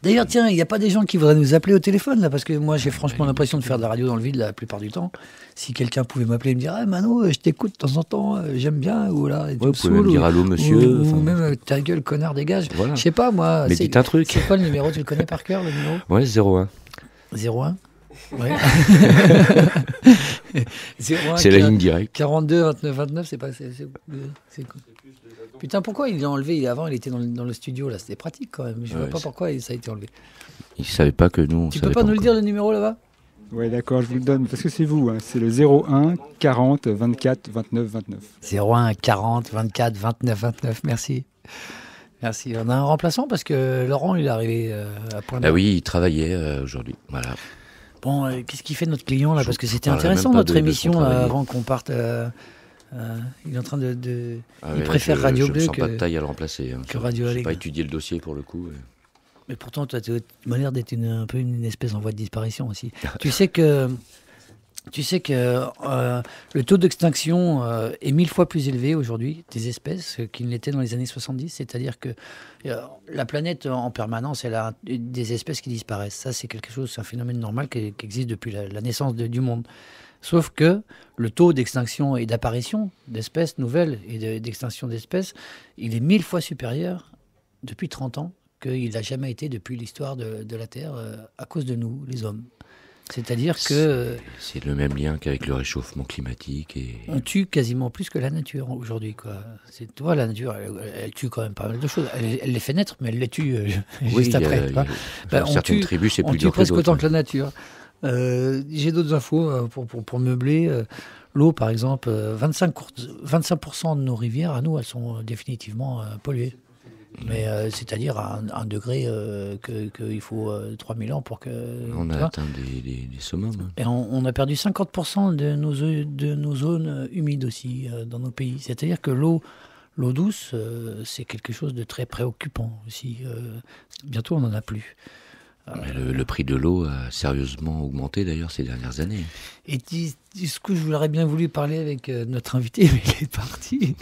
D'ailleurs, tiens, il n'y a pas des gens qui voudraient nous appeler au téléphone, là, parce que moi, j'ai franchement l'impression de faire de la radio dans le vide la plupart du temps. Si quelqu'un pouvait m'appeler et me dire, Mano, je t'écoute de temps en temps, j'aime bien, ou là, vous pouvez même dire allô, monsieur. Ou même ta gueule, connard, dégage. Voilà. Je sais pas, moi. Mais dites un truc. C'est quoi le numéro? Tu le connais par cœur, le numéro? Ouais, 01. 01? Ouais. C'est la ligne directe. 42 29 29, c'est pas. C'est quoi? Putain, pourquoi il l'a enlevé? Avant, il était dans le studio, là. C'était pratique quand même. Je vois pas pourquoi ça a été enlevé. Il savait pas que nous. Tu peux pas nous le dire, le numéro là-bas? Ouais, d'accord, je vous le donne parce que c'est vous. Hein. C'est le 01 40 24 29 29. 01 40 24 29 29. Merci. Merci. On a un remplaçant parce que Laurent, il est arrivé à point d'heure. Ah oui, il travaillait aujourd'hui. Voilà. Bon, qu'est-ce qu'il fait notre client là? Parce que c'était intéressant notre émission là, avant qu'on parte. Il est en train il préfère Radio Bleu que. Je ne sens pas de taille à le remplacer. Hein. Que Radio Allègre. Je n'ai pas étudié le dossier pour le coup. Mais pourtant, toi, tu m'as l'air d'être un peu une espèce en voie de disparition aussi. Tu sais que le taux d'extinction est 1000 fois plus élevé aujourd'hui des espèces qu'il l'était dans les années 70. C'est-à-dire que la planète en permanence, elle a des espèces qui disparaissent. Ça, c'est quelque chose, c'est un phénomène normal qui existe depuis la naissance du monde. Sauf que le taux d'extinction et d'apparition d'espèces nouvelles et d'extinction d'espèces, il est 1000 fois supérieur depuis 30 ans qu'il n'a jamais été depuis l'histoire de la Terre à cause de nous, les hommes. C'est-à-dire que... C'est le même lien qu'avec le réchauffement climatique. On tue quasiment plus que la nature aujourd'hui, quoi. Tu vois, la nature, elle tue quand même pas mal de choses. Elle les fait naître, mais elle les tue juste après. Certaines tribus, c'est plus dur que d'autres. On tue presque autant que la nature. J'ai d'autres infos pour meubler. L'eau, par exemple, 25% de nos rivières, à nous, elles sont définitivement polluées. Mais c'est-à-dire à un degré qu'il faut 3000 ans pour que... On a atteint des summums. Et on a perdu 50% de nos zones humides aussi dans nos pays. C'est-à-dire que l'eau douce, c'est quelque chose de très préoccupant aussi. Bientôt, on n'en a plus. Le prix de l'eau a sérieusement augmenté d'ailleurs ces dernières années. Et ce que je voudrais bien voulu parler avec notre invité, mais il est parti.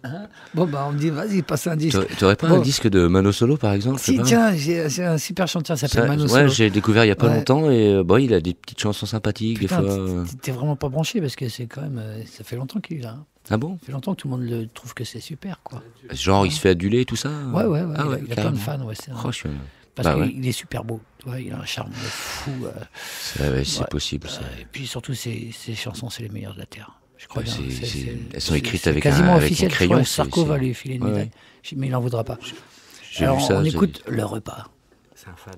Hein? Bon, on me dit, vas-y, passe un disque. Tu n'aurais pas un disque de Mano Solo, par exemple? Si, tiens, j'ai un super chanteur qui s'appelle Mano Solo. Ouais, j'ai découvert il n'y a pas longtemps et il a des petites chansons sympathiques. Putain, des fois. T'es vraiment pas branché parce que c'est quand même. Ça fait longtemps qu'il est là. Hein. Ah bon? Ça fait longtemps que tout le monde le trouve que c'est super, quoi. Genre, il se fait aduler, tout ça? Ouais. Ah, il a plein de fans, ouais. Parce qu'il est super beau. Tu vois, il a un charme de fou. C'est possible. Ça. Et puis surtout, ses chansons, c'est les meilleures de la Terre. Je crois bien. Elles sont écrites avec quasiment un officiel, crayon. Sarko va lui filer une médaille. Mais il n'en voudra pas. Alors, vu ça, on écoute Le Repas. C'est un fan.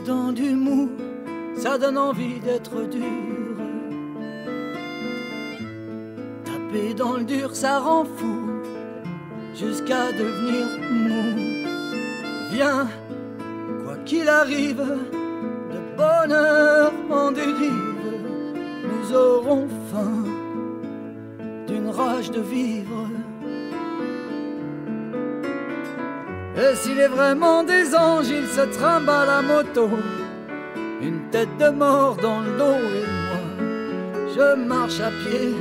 Dans du mou, ça donne envie d'être dur. Taper dans le dur, ça rend fou, jusqu'à devenir mou. Viens, quoi qu'il arrive, de bonheur en dérive, auront faim d'une rage de vivre. Et s'il est vraiment des anges, il se trimballe à moto, une tête de mort dans le dos. Et moi, je marche à pied,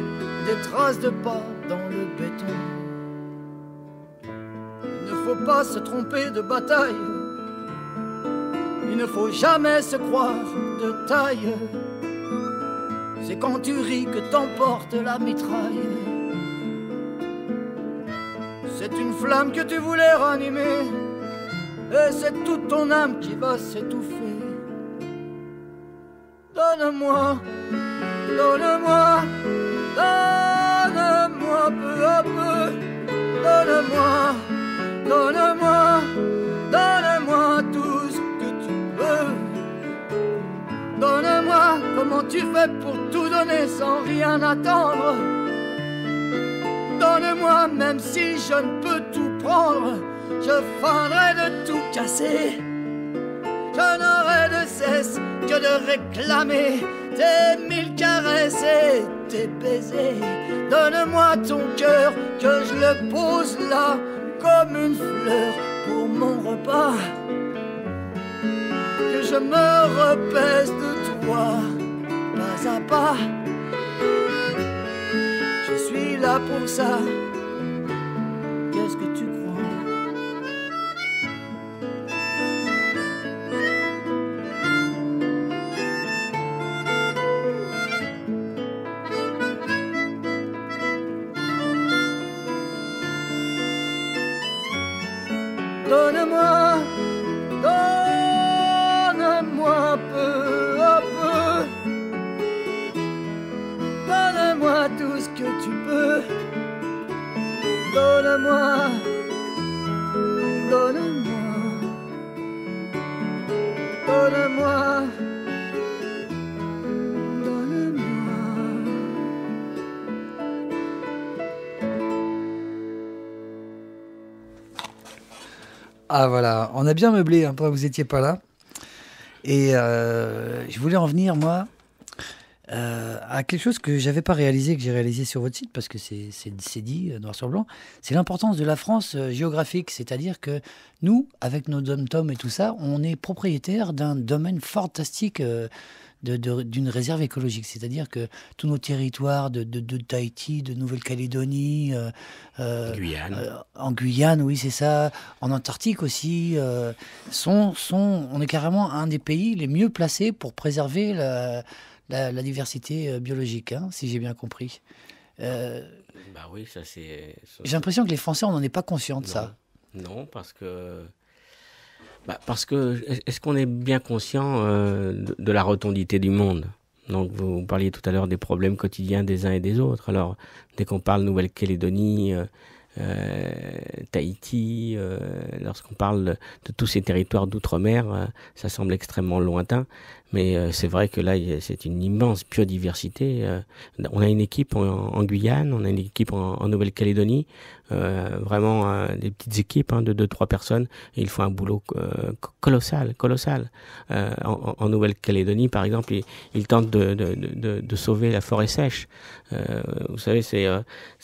des traces de pas dans le béton. Il ne faut pas se tromper de bataille, il ne faut jamais se croire de taille. C'est quand tu ris que t'emportes la mitraille. C'est une flamme que tu voulais ranimer, et c'est toute ton âme qui va s'étouffer. Donne-moi, donne-moi, donne-moi peu à peu. Donne-moi, donne-moi, donne-moi tout ce que tu peux. Donne-moi comment tu fais pour tout donner sans rien attendre. Donne-moi même si je ne peux tout prendre, je feindrai de tout casser. Je n'aurai de cesse que de réclamer tes 1000 caresses et tes baisers. Donne-moi ton cœur, que je le pose là comme une fleur pour mon repas. Que je me repaisse de toi, pas à pas. Je suis là pour ça. Qu'est-ce que tu crois? Donne-moi, donne-moi peu à peu. Donne-moi tout ce que tu peux. Donne-moi, donne-moi, donne-moi, donne-moi. Ah voilà, on a bien meublé, hein, vous n'étiez pas là. Et je voulais en venir, moi, à quelque chose que j'avais pas réalisé, que j'ai réalisé sur votre site, parce que c'est dit noir sur blanc. C'est l'importance de la France géographique, c'est-à-dire que nous, avec nos dom-toms et tout ça, on est propriétaire d'un domaine fantastique d'une réserve écologique. C'est-à-dire que tous nos territoires de Tahiti, de Nouvelle-Calédonie, en Guyane, oui, c'est ça, en Antarctique aussi, on est carrément un des pays les mieux placés pour préserver la diversité biologique, hein, si j'ai bien compris. Bah oui, ça c'est... J'ai l'impression que les Français, on n'en est pas conscients de ça. Non, parce que... est-ce qu'on est bien conscient de la rotondité du monde? Donc, vous parliez tout à l'heure des problèmes quotidiens des uns et des autres. Alors, dès qu'on parle Nouvelle-Calédonie, Tahiti, lorsqu'on parle de tous ces territoires d'outre-mer, ça semble extrêmement lointain. Mais c'est vrai que là, c'est une immense biodiversité. On a une équipe en Guyane, on a une équipe en Nouvelle-Calédonie, vraiment des petites équipes de 2-3 personnes. Et ils font un boulot colossal. En Nouvelle-Calédonie, par exemple, ils tentent de sauver la forêt sèche. Vous savez,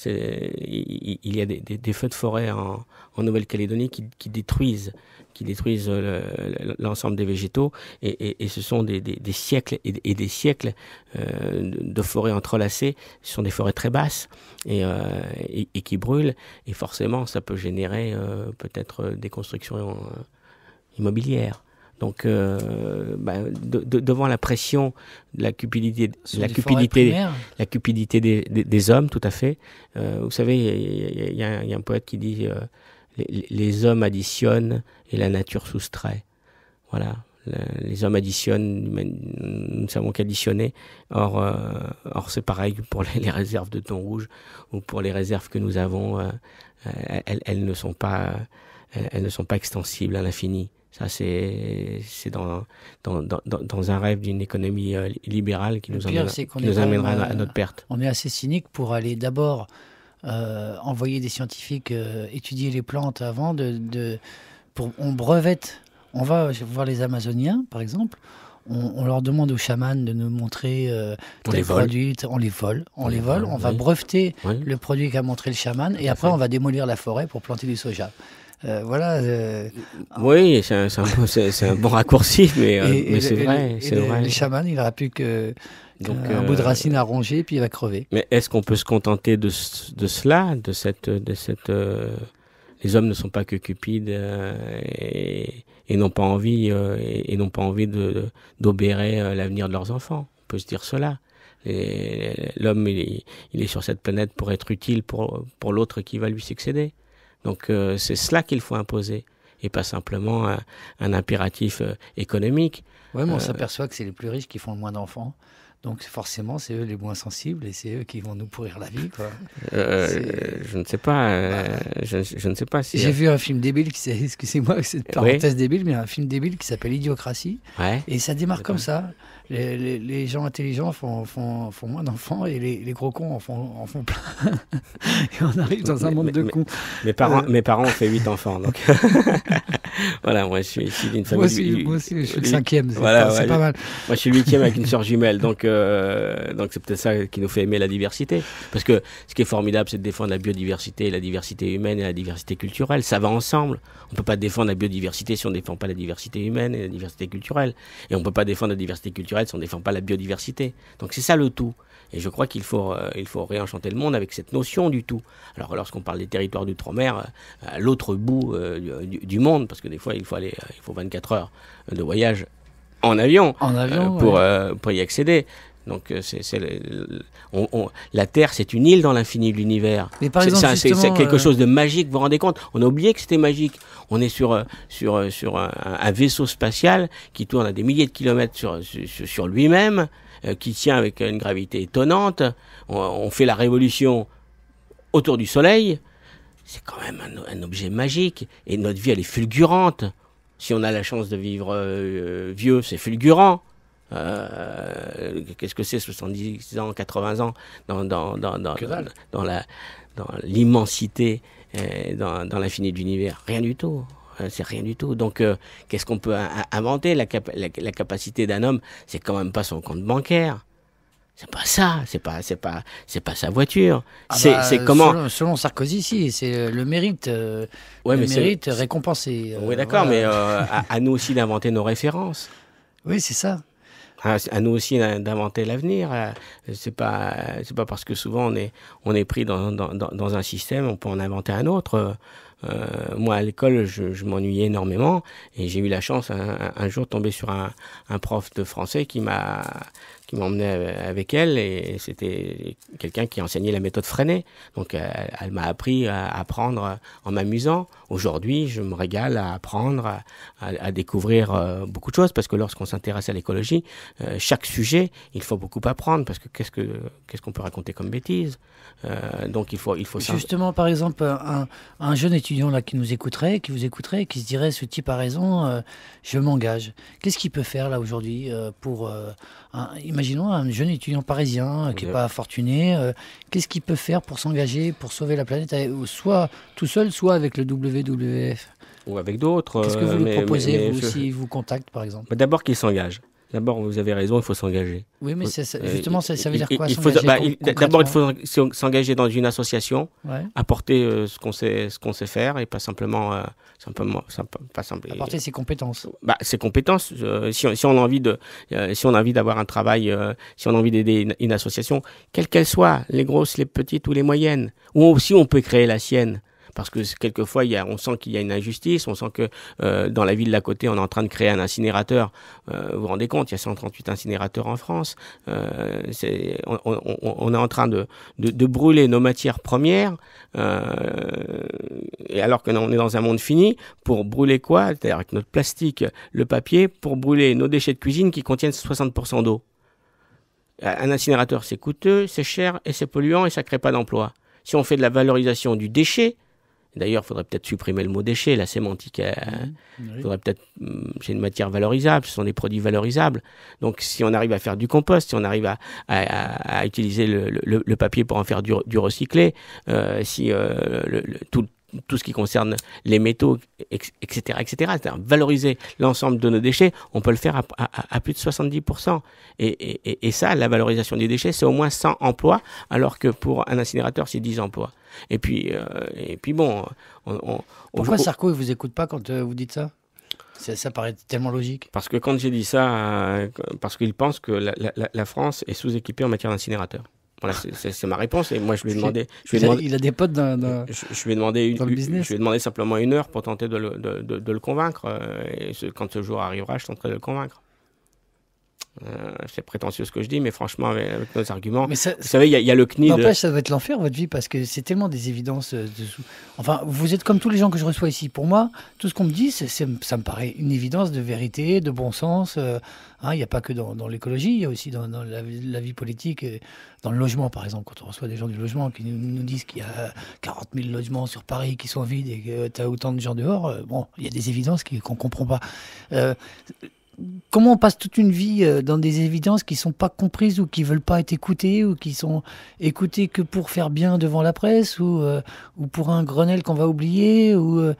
il y a des feux de forêt en Nouvelle-Calédonie qui détruisent l'ensemble des végétaux, et ce sont des siècles et des siècles de forêts entrelacées. Ce sont des forêts très basses et qui brûlent, et forcément ça peut générer peut-être des constructions immobilières. Donc devant la pression, la cupidité des hommes, tout à fait. Vous savez, il y a un poète qui dit les hommes additionnent et la nature soustrait. Voilà, les hommes additionnent, nous ne savons qu'additionner. Or c'est pareil pour les réserves de thon rouge ou pour les réserves que nous avons. Elles ne sont pas extensibles à l'infini. Ça, c'est dans un rêve d'une économie libérale qui nous amènera à notre perte. On est assez cynique pour aller d'abord envoyer des scientifiques étudier les plantes avant on brevette. On va voir les Amazoniens, par exemple. on leur demande aux chamans de nous montrer tel produit, on les vole, on va breveter le produit qu'a montré le chaman, et après on va démolir la forêt pour planter du soja. Voilà. Oui, c'est un bon raccourci, mais c'est vrai. Le chaman, il n'aura plus qu'un bout de racine à ronger, puis il va crever. Mais est-ce qu'on peut se contenter de cela, de cette les hommes ne sont pas que cupides et n'ont pas envie d'obérer l'avenir de leurs enfants. On peut se dire cela. L'homme, il est sur cette planète pour être utile pour l'autre qui va lui succéder. Donc c'est cela qu'il faut imposer, et pas simplement un impératif économique. Oui, mais on s'aperçoit que c'est les plus riches qui font le moins d'enfants. Donc forcément, c'est eux les moins sensibles, et c'est eux qui vont nous pourrir la vie, quoi. Je ne sais pas. Je ne sais pas si. J'ai vu un film débile excusez-moi, c'est une parenthèse débile, mais un film débile qui s'appelle Idiocratie. Ouais. Et ça démarre comme ça. Les gens intelligents font moins d'enfants, et les gros cons en font plein. Et on arrive dans un monde de cons. Mes parents ont fait 8 enfants, donc voilà, moi je suis issu d'une famille. Moi aussi, je suis le 5e. C'est pas mal. Moi je suis le 8e avec une sœur jumelle, donc c'est peut-être ça qui nous fait aimer la diversité. Parce que ce qui est formidable, c'est de défendre la biodiversité, la diversité humaine et la diversité culturelle. Ça va ensemble. On ne peut pas défendre la biodiversité si on ne défend pas la diversité humaine et la diversité culturelle. Et on ne peut pas défendre la diversité culturelle si on ne défend pas la biodiversité. Donc c'est ça le tout. Et je crois qu'il faut réenchanter le monde avec cette notion du tout. Alors lorsqu'on parle des territoires d'outre-mer, à l'autre bout du monde, parce que des fois il faut 24 heures de voyage en avion, pour y accéder. Donc la Terre, c'est une île dans l'infini de l'univers. C'est quelque chose de magique, vous vous rendez compte? On a oublié que c'était magique. On est sur un vaisseau spatial qui tourne à des milliers de kilomètres sur lui-même, qui tient avec une gravité étonnante. On fait la révolution autour du Soleil. C'est quand même un objet magique. Et notre vie, elle est fulgurante. Si on a la chance de vivre vieux, c'est fulgurant. Qu'est-ce que c'est 70 ans, 80 ans dans l'immensité, dans l'infini de l'univers? Rien du tout. C'est rien du tout. Donc, qu'est-ce qu'on peut inventer? La capacité d'un homme, c'est quand même pas son compte bancaire. C'est pas ça. C'est pas sa voiture. C'est comment? Selon Sarkozy, si, c'est le mérite. Le mérite récompensé. Oui, d'accord, mais à nous aussi d'inventer nos références. Oui, c'est ça. À nous aussi d'inventer l'avenir. C'est pas parce que souvent on est pris dans un système, on peut en inventer un autre. Moi, à l'école, je m'ennuyais énormément, et j'ai eu la chance un jour de tomber sur un prof de français qui m'emmenait avec elle, et c'était quelqu'un qui enseignait la méthode Freinet. Donc elle m'a appris à apprendre en m'amusant. Aujourd'hui, je me régale à apprendre, à découvrir beaucoup de choses, parce que lorsqu'on s'intéresse à l'écologie, chaque sujet, il faut beaucoup apprendre, parce que qu'est-ce qu'on peut raconter comme bêtises? Donc il faut justement, par exemple, un jeune étudiant là qui nous écouterait, qui vous écouterait, qui se dirait: ce type a raison, je m'engage. Qu'est-ce qu'il peut faire là aujourd'hui pour imaginons un jeune étudiant parisien qui n'est pas fortuné, qu'est-ce qu'il peut faire pour s'engager, pour sauver la planète, soit tout seul, soit avec le WWF ou avec d'autres? Qu'est-ce que vous lui proposez, s'il vous contacte, par exemple? D'abord qu'il s'engage. D'abord, vous avez raison, il faut s'engager. Oui, mais justement, ça veut dire quoi? D'abord, il faut s'engager dans une association, apporter ce qu'on sait faire, et pas simplement apporter ses compétences. Ses compétences. Si on a envie d'avoir un travail, si on a envie d'aider une association, quelle qu'elle soit, les grosses, les petites ou les moyennes, ou aussi on peut créer la sienne. Parce que quelquefois, on sent qu'il y a une injustice, on sent que dans la ville d'à côté, on est en train de créer un incinérateur. Vous vous rendez compte, il y a 138 incinérateurs en France. On est en train de brûler nos matières premières, et alors qu'on est dans un monde fini, pour brûler quoi? C'est-à-dire avec notre plastique, le papier, pour brûler nos déchets de cuisine qui contiennent 60% d'eau. Un incinérateur, c'est coûteux, c'est cher et c'est polluant, et ça ne crée pas d'emploi. Si on fait de la valorisation du déchet, d'ailleurs, il faudrait peut-être supprimer le mot déchet, la sémantique. Faudrait peut-être, c'est une matière valorisable, ce sont des produits valorisables. Donc, si on arrive à faire du compost, si on arrive à utiliser le papier pour en faire du recyclé, si tout ce qui concerne les métaux, etc., etc. C'est-à-dire valoriser l'ensemble de nos déchets, on peut le faire à plus de 70%. Et ça, la valorisation des déchets, c'est au moins 100 emplois, alors que pour un incinérateur, c'est 10 emplois. Et puis bon... Pourquoi Sarko ne vous écoute pas quand vous dites ça ? Ça paraît tellement logique. Parce que quand j'ai dit ça, parce qu'il pense que la France est sous-équipée en matière d'incinérateur. Voilà, c'est ma réponse. Et moi, je lui ai demandé. Il a des potes je lui ai demandé dans le business. Je lui ai demandé simplement 1 heure pour tenter de le convaincre. Et quand ce jour arrivera, je tenterai de le convaincre. C'est prétentieux ce que je dis, mais franchement, avec nos arguments, vous savez, il y a le CNID. N'empêche, ça doit être l'enfer, votre vie, parce que c'est tellement des évidences. Enfin, vous êtes comme tous les gens que je reçois ici. Pour moi, tout ce qu'on me dit, ça me paraît une évidence de vérité, de bon sens. Il n'y a pas que dans l'écologie, il y a aussi dans la vie politique, dans le logement, par exemple. Quand on reçoit des gens du logement qui nous disent qu'il y a 40 000 logements sur Paris qui sont vides et que tu as autant de gens dehors, bon, il y a des évidences qu'on ne comprend pas. Comment on passe toute une vie dans des évidences qui ne sont pas comprises ou qui ne veulent pas être écoutées ou qui sont écoutées que pour faire bien devant la presse ou pour un Grenelle qu'on va oublier ou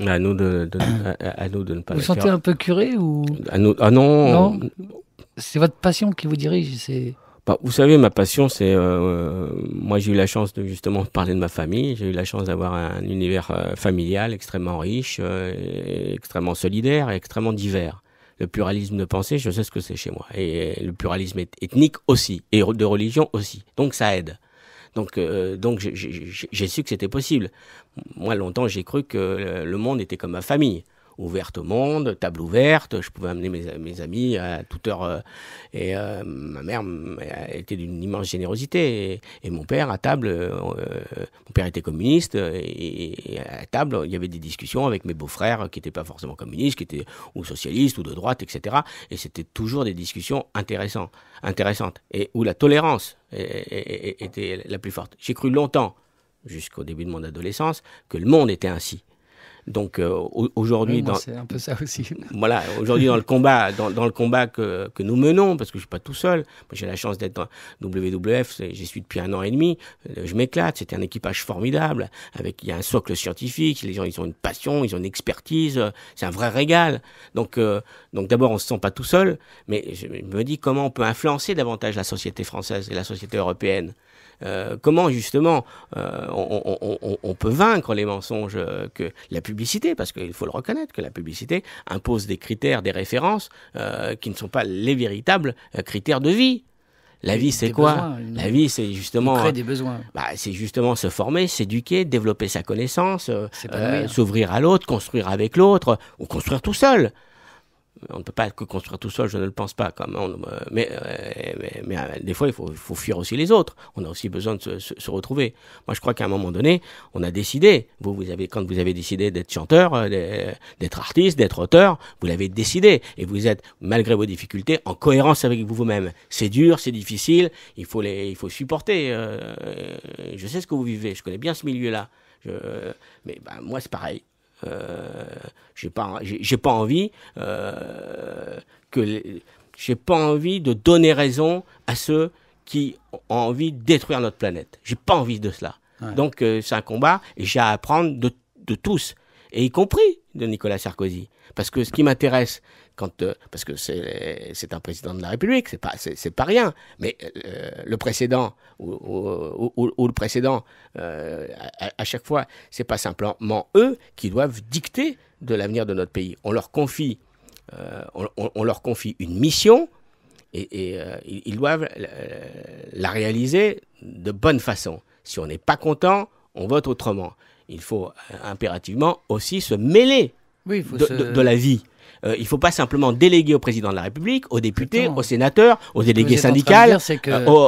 à nous de ne pas. Vous sentez un peu curé ou non. C'est votre passion qui vous dirige. Vous savez, ma passion, c'est... moi, j'ai eu la chance de justement parler de ma famille. J'ai eu la chance d'avoir un univers familial extrêmement riche, extrêmement solidaire et extrêmement divers. Le pluralisme de pensée, je sais ce que c'est chez moi. Et le pluralisme ethnique aussi, et de religion aussi. Donc, ça aide. Donc j'ai su que c'était possible. Moi, longtemps, j'ai cru que le monde était comme ma famille. Ouverte au monde, table ouverte, je pouvais amener mes amis à toute heure. Ma mère était d'une immense générosité. Et mon père, à table, mon père était communiste. Et à table, il y avait des discussions avec mes beaux-frères qui n'étaient pas forcément communistes, qui étaient ou socialistes ou de droite, etc. Et c'était toujours des discussions intéressantes. Et où la tolérance était la plus forte. J'ai cru longtemps, jusqu'au début de mon adolescence, que le monde était ainsi. Donc aujourd'hui, c'est un peu ça aussi. Voilà, aujourd'hui dans le combat, que nous menons, parce que je suis pas tout seul. Moi, j'ai la chance d'être dans WWF, j'y suis depuis 1 an et demi. Je m'éclate. C'était un équipage formidable. Il y a un socle scientifique. Les gens, ils ont une passion, ils ont une expertise. C'est un vrai régal. Donc d'abord, on se sent pas tout seul, mais je me dis comment on peut influencer davantage la société française et la société européenne. Comment justement on peut vaincre les mensonges que la publicité, parce qu'il faut le reconnaître que la publicité impose des critères, des références qui ne sont pas les véritables critères de vie. La vie, c'est quoi ? La vie, c'est justement créer des besoins. C'est justement se former, s'éduquer, développer sa connaissance, s'ouvrir à l'autre, construire avec l'autre ou construire tout seul. On ne peut pas que construire tout seul, je ne le pense pas. Mais des fois, il faut fuir aussi les autres. On a aussi besoin de se retrouver. Moi, je crois qu'à un moment donné, on a décidé. Quand vous avez décidé d'être chanteur, d'être artiste, d'être auteur, vous l'avez décidé. Et vous êtes, malgré vos difficultés, en cohérence avec vous-même. C'est dur, c'est difficile. Il faut supporter. Je sais ce que vous vivez. Je connais bien ce milieu-là. Mais moi, c'est pareil. J'ai pas envie j'ai pas envie de donner raison à ceux qui ont envie de détruire notre planète. J'ai pas envie de cela. Ouais. Donc c'est un combat et j'ai à apprendre de tous, et y compris de Nicolas Sarkozy, parce que ce qui m'intéresse parce que c'est un président de la République, c'est pas rien, mais le précédent ou le précédent à chaque fois, c'est pas simplement eux qui doivent dicter de l'avenir de notre pays. On leur confie une mission et ils doivent la réaliser de bonne façon. Si on n'est pas content, on vote autrement. Il faut impérativement aussi se mêler de la vie. Il ne faut pas simplement déléguer au président de la République, aux députés, aux sénateurs, aux délégués syndicaux,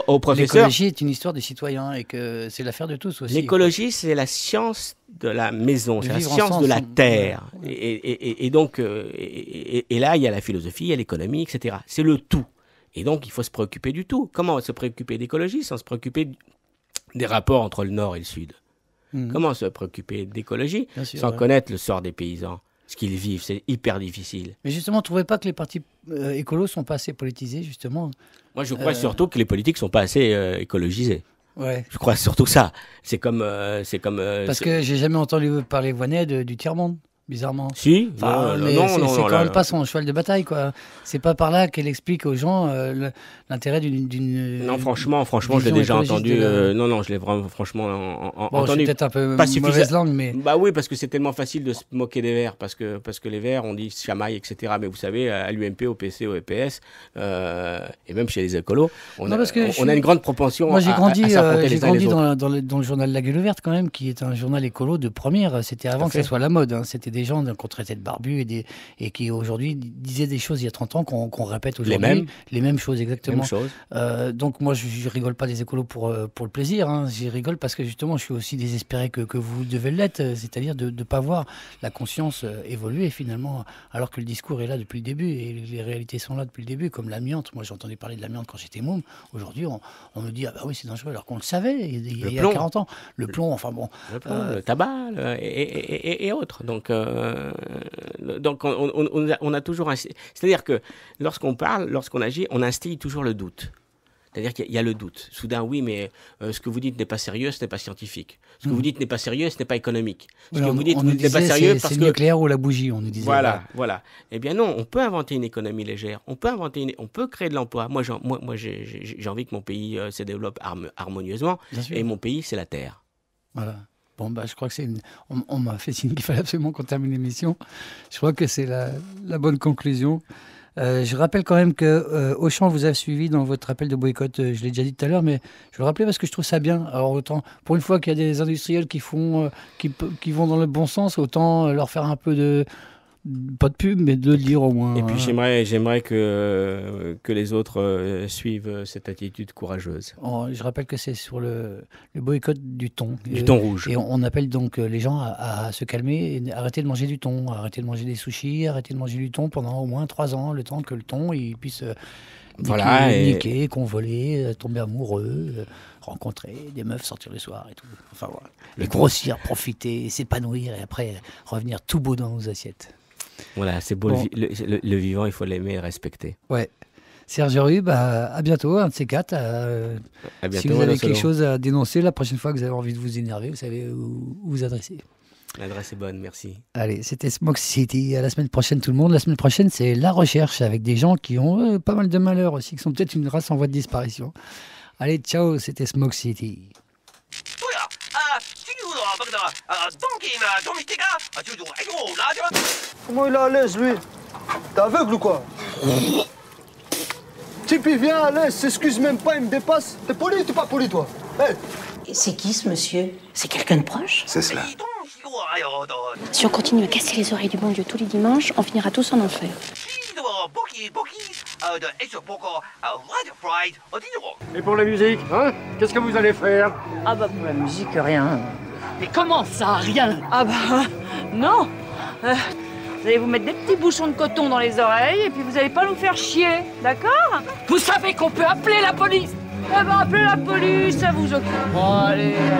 aux professeurs. L'écologie est une histoire des citoyens et que c'est l'affaire de tous aussi. L'écologie, c'est la science de la maison, c'est la science de la terre. Et donc, là, il y a la philosophie, il y a l'économie, etc. C'est le tout. Et donc, il faut se préoccuper du tout. Comment se préoccuper d'écologie sans se préoccuper des rapports entre le Nord et le Sud ? Comment se préoccuper d'écologie sans connaître le sort des paysans ? Ce qu'ils vivent, c'est hyper difficile. Mais justement, ne trouvez pas que les partis écolos ne sont pas assez politisés, justement ? Moi, je crois surtout que les politiques ne sont pas assez écologisés. Ouais. Je crois surtout ça. C'est comme. Parce que j'ai jamais entendu parler Voynet du tiers-monde. Bizarrement. Si, enfin, mais c'est quand même pas son cheval de bataille, quoi. C'est pas par là qu'elle explique aux gens l'intérêt d'une. Non, franchement, je l'ai déjà entendu. Non, je l'ai vraiment, franchement, entendu. C'est peut-être un peu pas mauvaise langue, mais. Bah oui, parce que c'est tellement facile de se moquer des Verts, parce que les Verts, on dit chamaille, etc. Mais vous savez, à l'UMP, au PC, au EPS, et même chez les écolos, on a une grande propension. Moi, j'ai grandi dans le journal La Gueule Verte, quand même, qui est un journal écolo de première. C'était avant que ça soit la mode. Hein. C'était des gens qu'on traitait de barbus et qui aujourd'hui disaient des choses il y a 30 ans qu'on répète aujourd'hui. Les mêmes choses, exactement. Donc moi, je rigole pas des écolos pour le plaisir. Hein. J'y rigole parce que justement, je suis aussi désespéré que vous devez l'être, c'est-à-dire de ne pas voir la conscience évoluer finalement, alors que le discours est là depuis le début et les réalités sont là depuis le début, comme l'amiante. Moi, j'ai entendu parler de l'amiante quand j'étais môme. Aujourd'hui, on me dit ah bah oui, c'est dangereux, alors qu'on le savait il y a 40 ans. Le plomb, enfin bon. Le tabac et autres. Donc on a toujours c'est-à-dire que lorsqu'on parle, lorsqu'on agit, on instille toujours le doute. C'est-à-dire qu'il y a le doute. Soudain, oui, mais ce que vous dites n'est pas sérieux, ce n'est pas scientifique. Ce que vous dites n'est pas sérieux, ce n'est pas économique. Ce que vous dites n'est pas sérieux parce que... c'est le nucléaire ou la bougie, on nous disait. Voilà. Eh bien non, on peut inventer une économie légère. On peut créer de l'emploi. Moi, j'ai envie que mon pays se développe harmonieusement. Et mon pays, c'est la terre. Voilà. Bon, bah, je crois que on m'a fait signe qu'il fallait absolument qu'on termine l'émission. Je crois que c'est la bonne conclusion. Je rappelle quand même que Auchan vous a suivi dans votre appel de boycott. Je l'ai déjà dit tout à l'heure, mais je veux le rappeler parce que je trouve ça bien. Alors autant, pour une fois qu'il y a des industriels qui vont dans le bon sens, autant leur faire un peu de... Pas de pub, mais de le dire au moins. Et puis j'aimerais que les autres suivent cette attitude courageuse. Je rappelle que c'est sur le boycott du thon. Du thon rouge. Et on appelle donc les gens à se calmer et arrêter de manger du thon, arrêter de manger des sushis, arrêter de manger du thon pendant au moins 3 ans, le temps que le thon il puisse niquer, convoler, tomber amoureux, rencontrer des meufs, sortir le soir et tout. Enfin voilà. Et grossir, profiter, s'épanouir et après revenir tout beau dans nos assiettes. Voilà, c'est beau, le vivant, il faut l'aimer et le respecter. Ouais. Serge Rue, à bientôt, un de ces 4. À bientôt, si vous avez quelque chose à dénoncer, la prochaine fois que vous avez envie de vous énerver, vous savez où vous adresser. L'adresse est bonne, merci. Allez, c'était Smoke City. À la semaine prochaine, tout le monde. La semaine prochaine, c'est La Recherche, avec des gens qui ont pas mal de malheurs aussi, qui sont peut-être une race en voie de disparition. Allez, ciao, c'était Smoke City. Comment il est à l'aise, lui? T'es aveugle ou quoi? Type, il vient à l'aise, s'excuse même pas, il me dépasse. T'es poli ou t'es pas poli, toi? Hey. C'est qui, ce monsieur? C'est quelqu'un de proche? C'est cela. Si on continue à casser les oreilles du bon Dieu tous les dimanches, on finira tous en enfer. Et pour la musique, hein? Qu'est-ce que vous allez faire? Ah bah pour la musique, rien. Mais comment ça, rien? Ah bah non. Vous allez vous mettre des petits bouchons de coton dans les oreilles et puis vous allez pas nous faire chier, d'accord? Vous savez qu'on peut appeler la police? Eh ben appelez la police, ça vous occupe. Bon, allez, hein.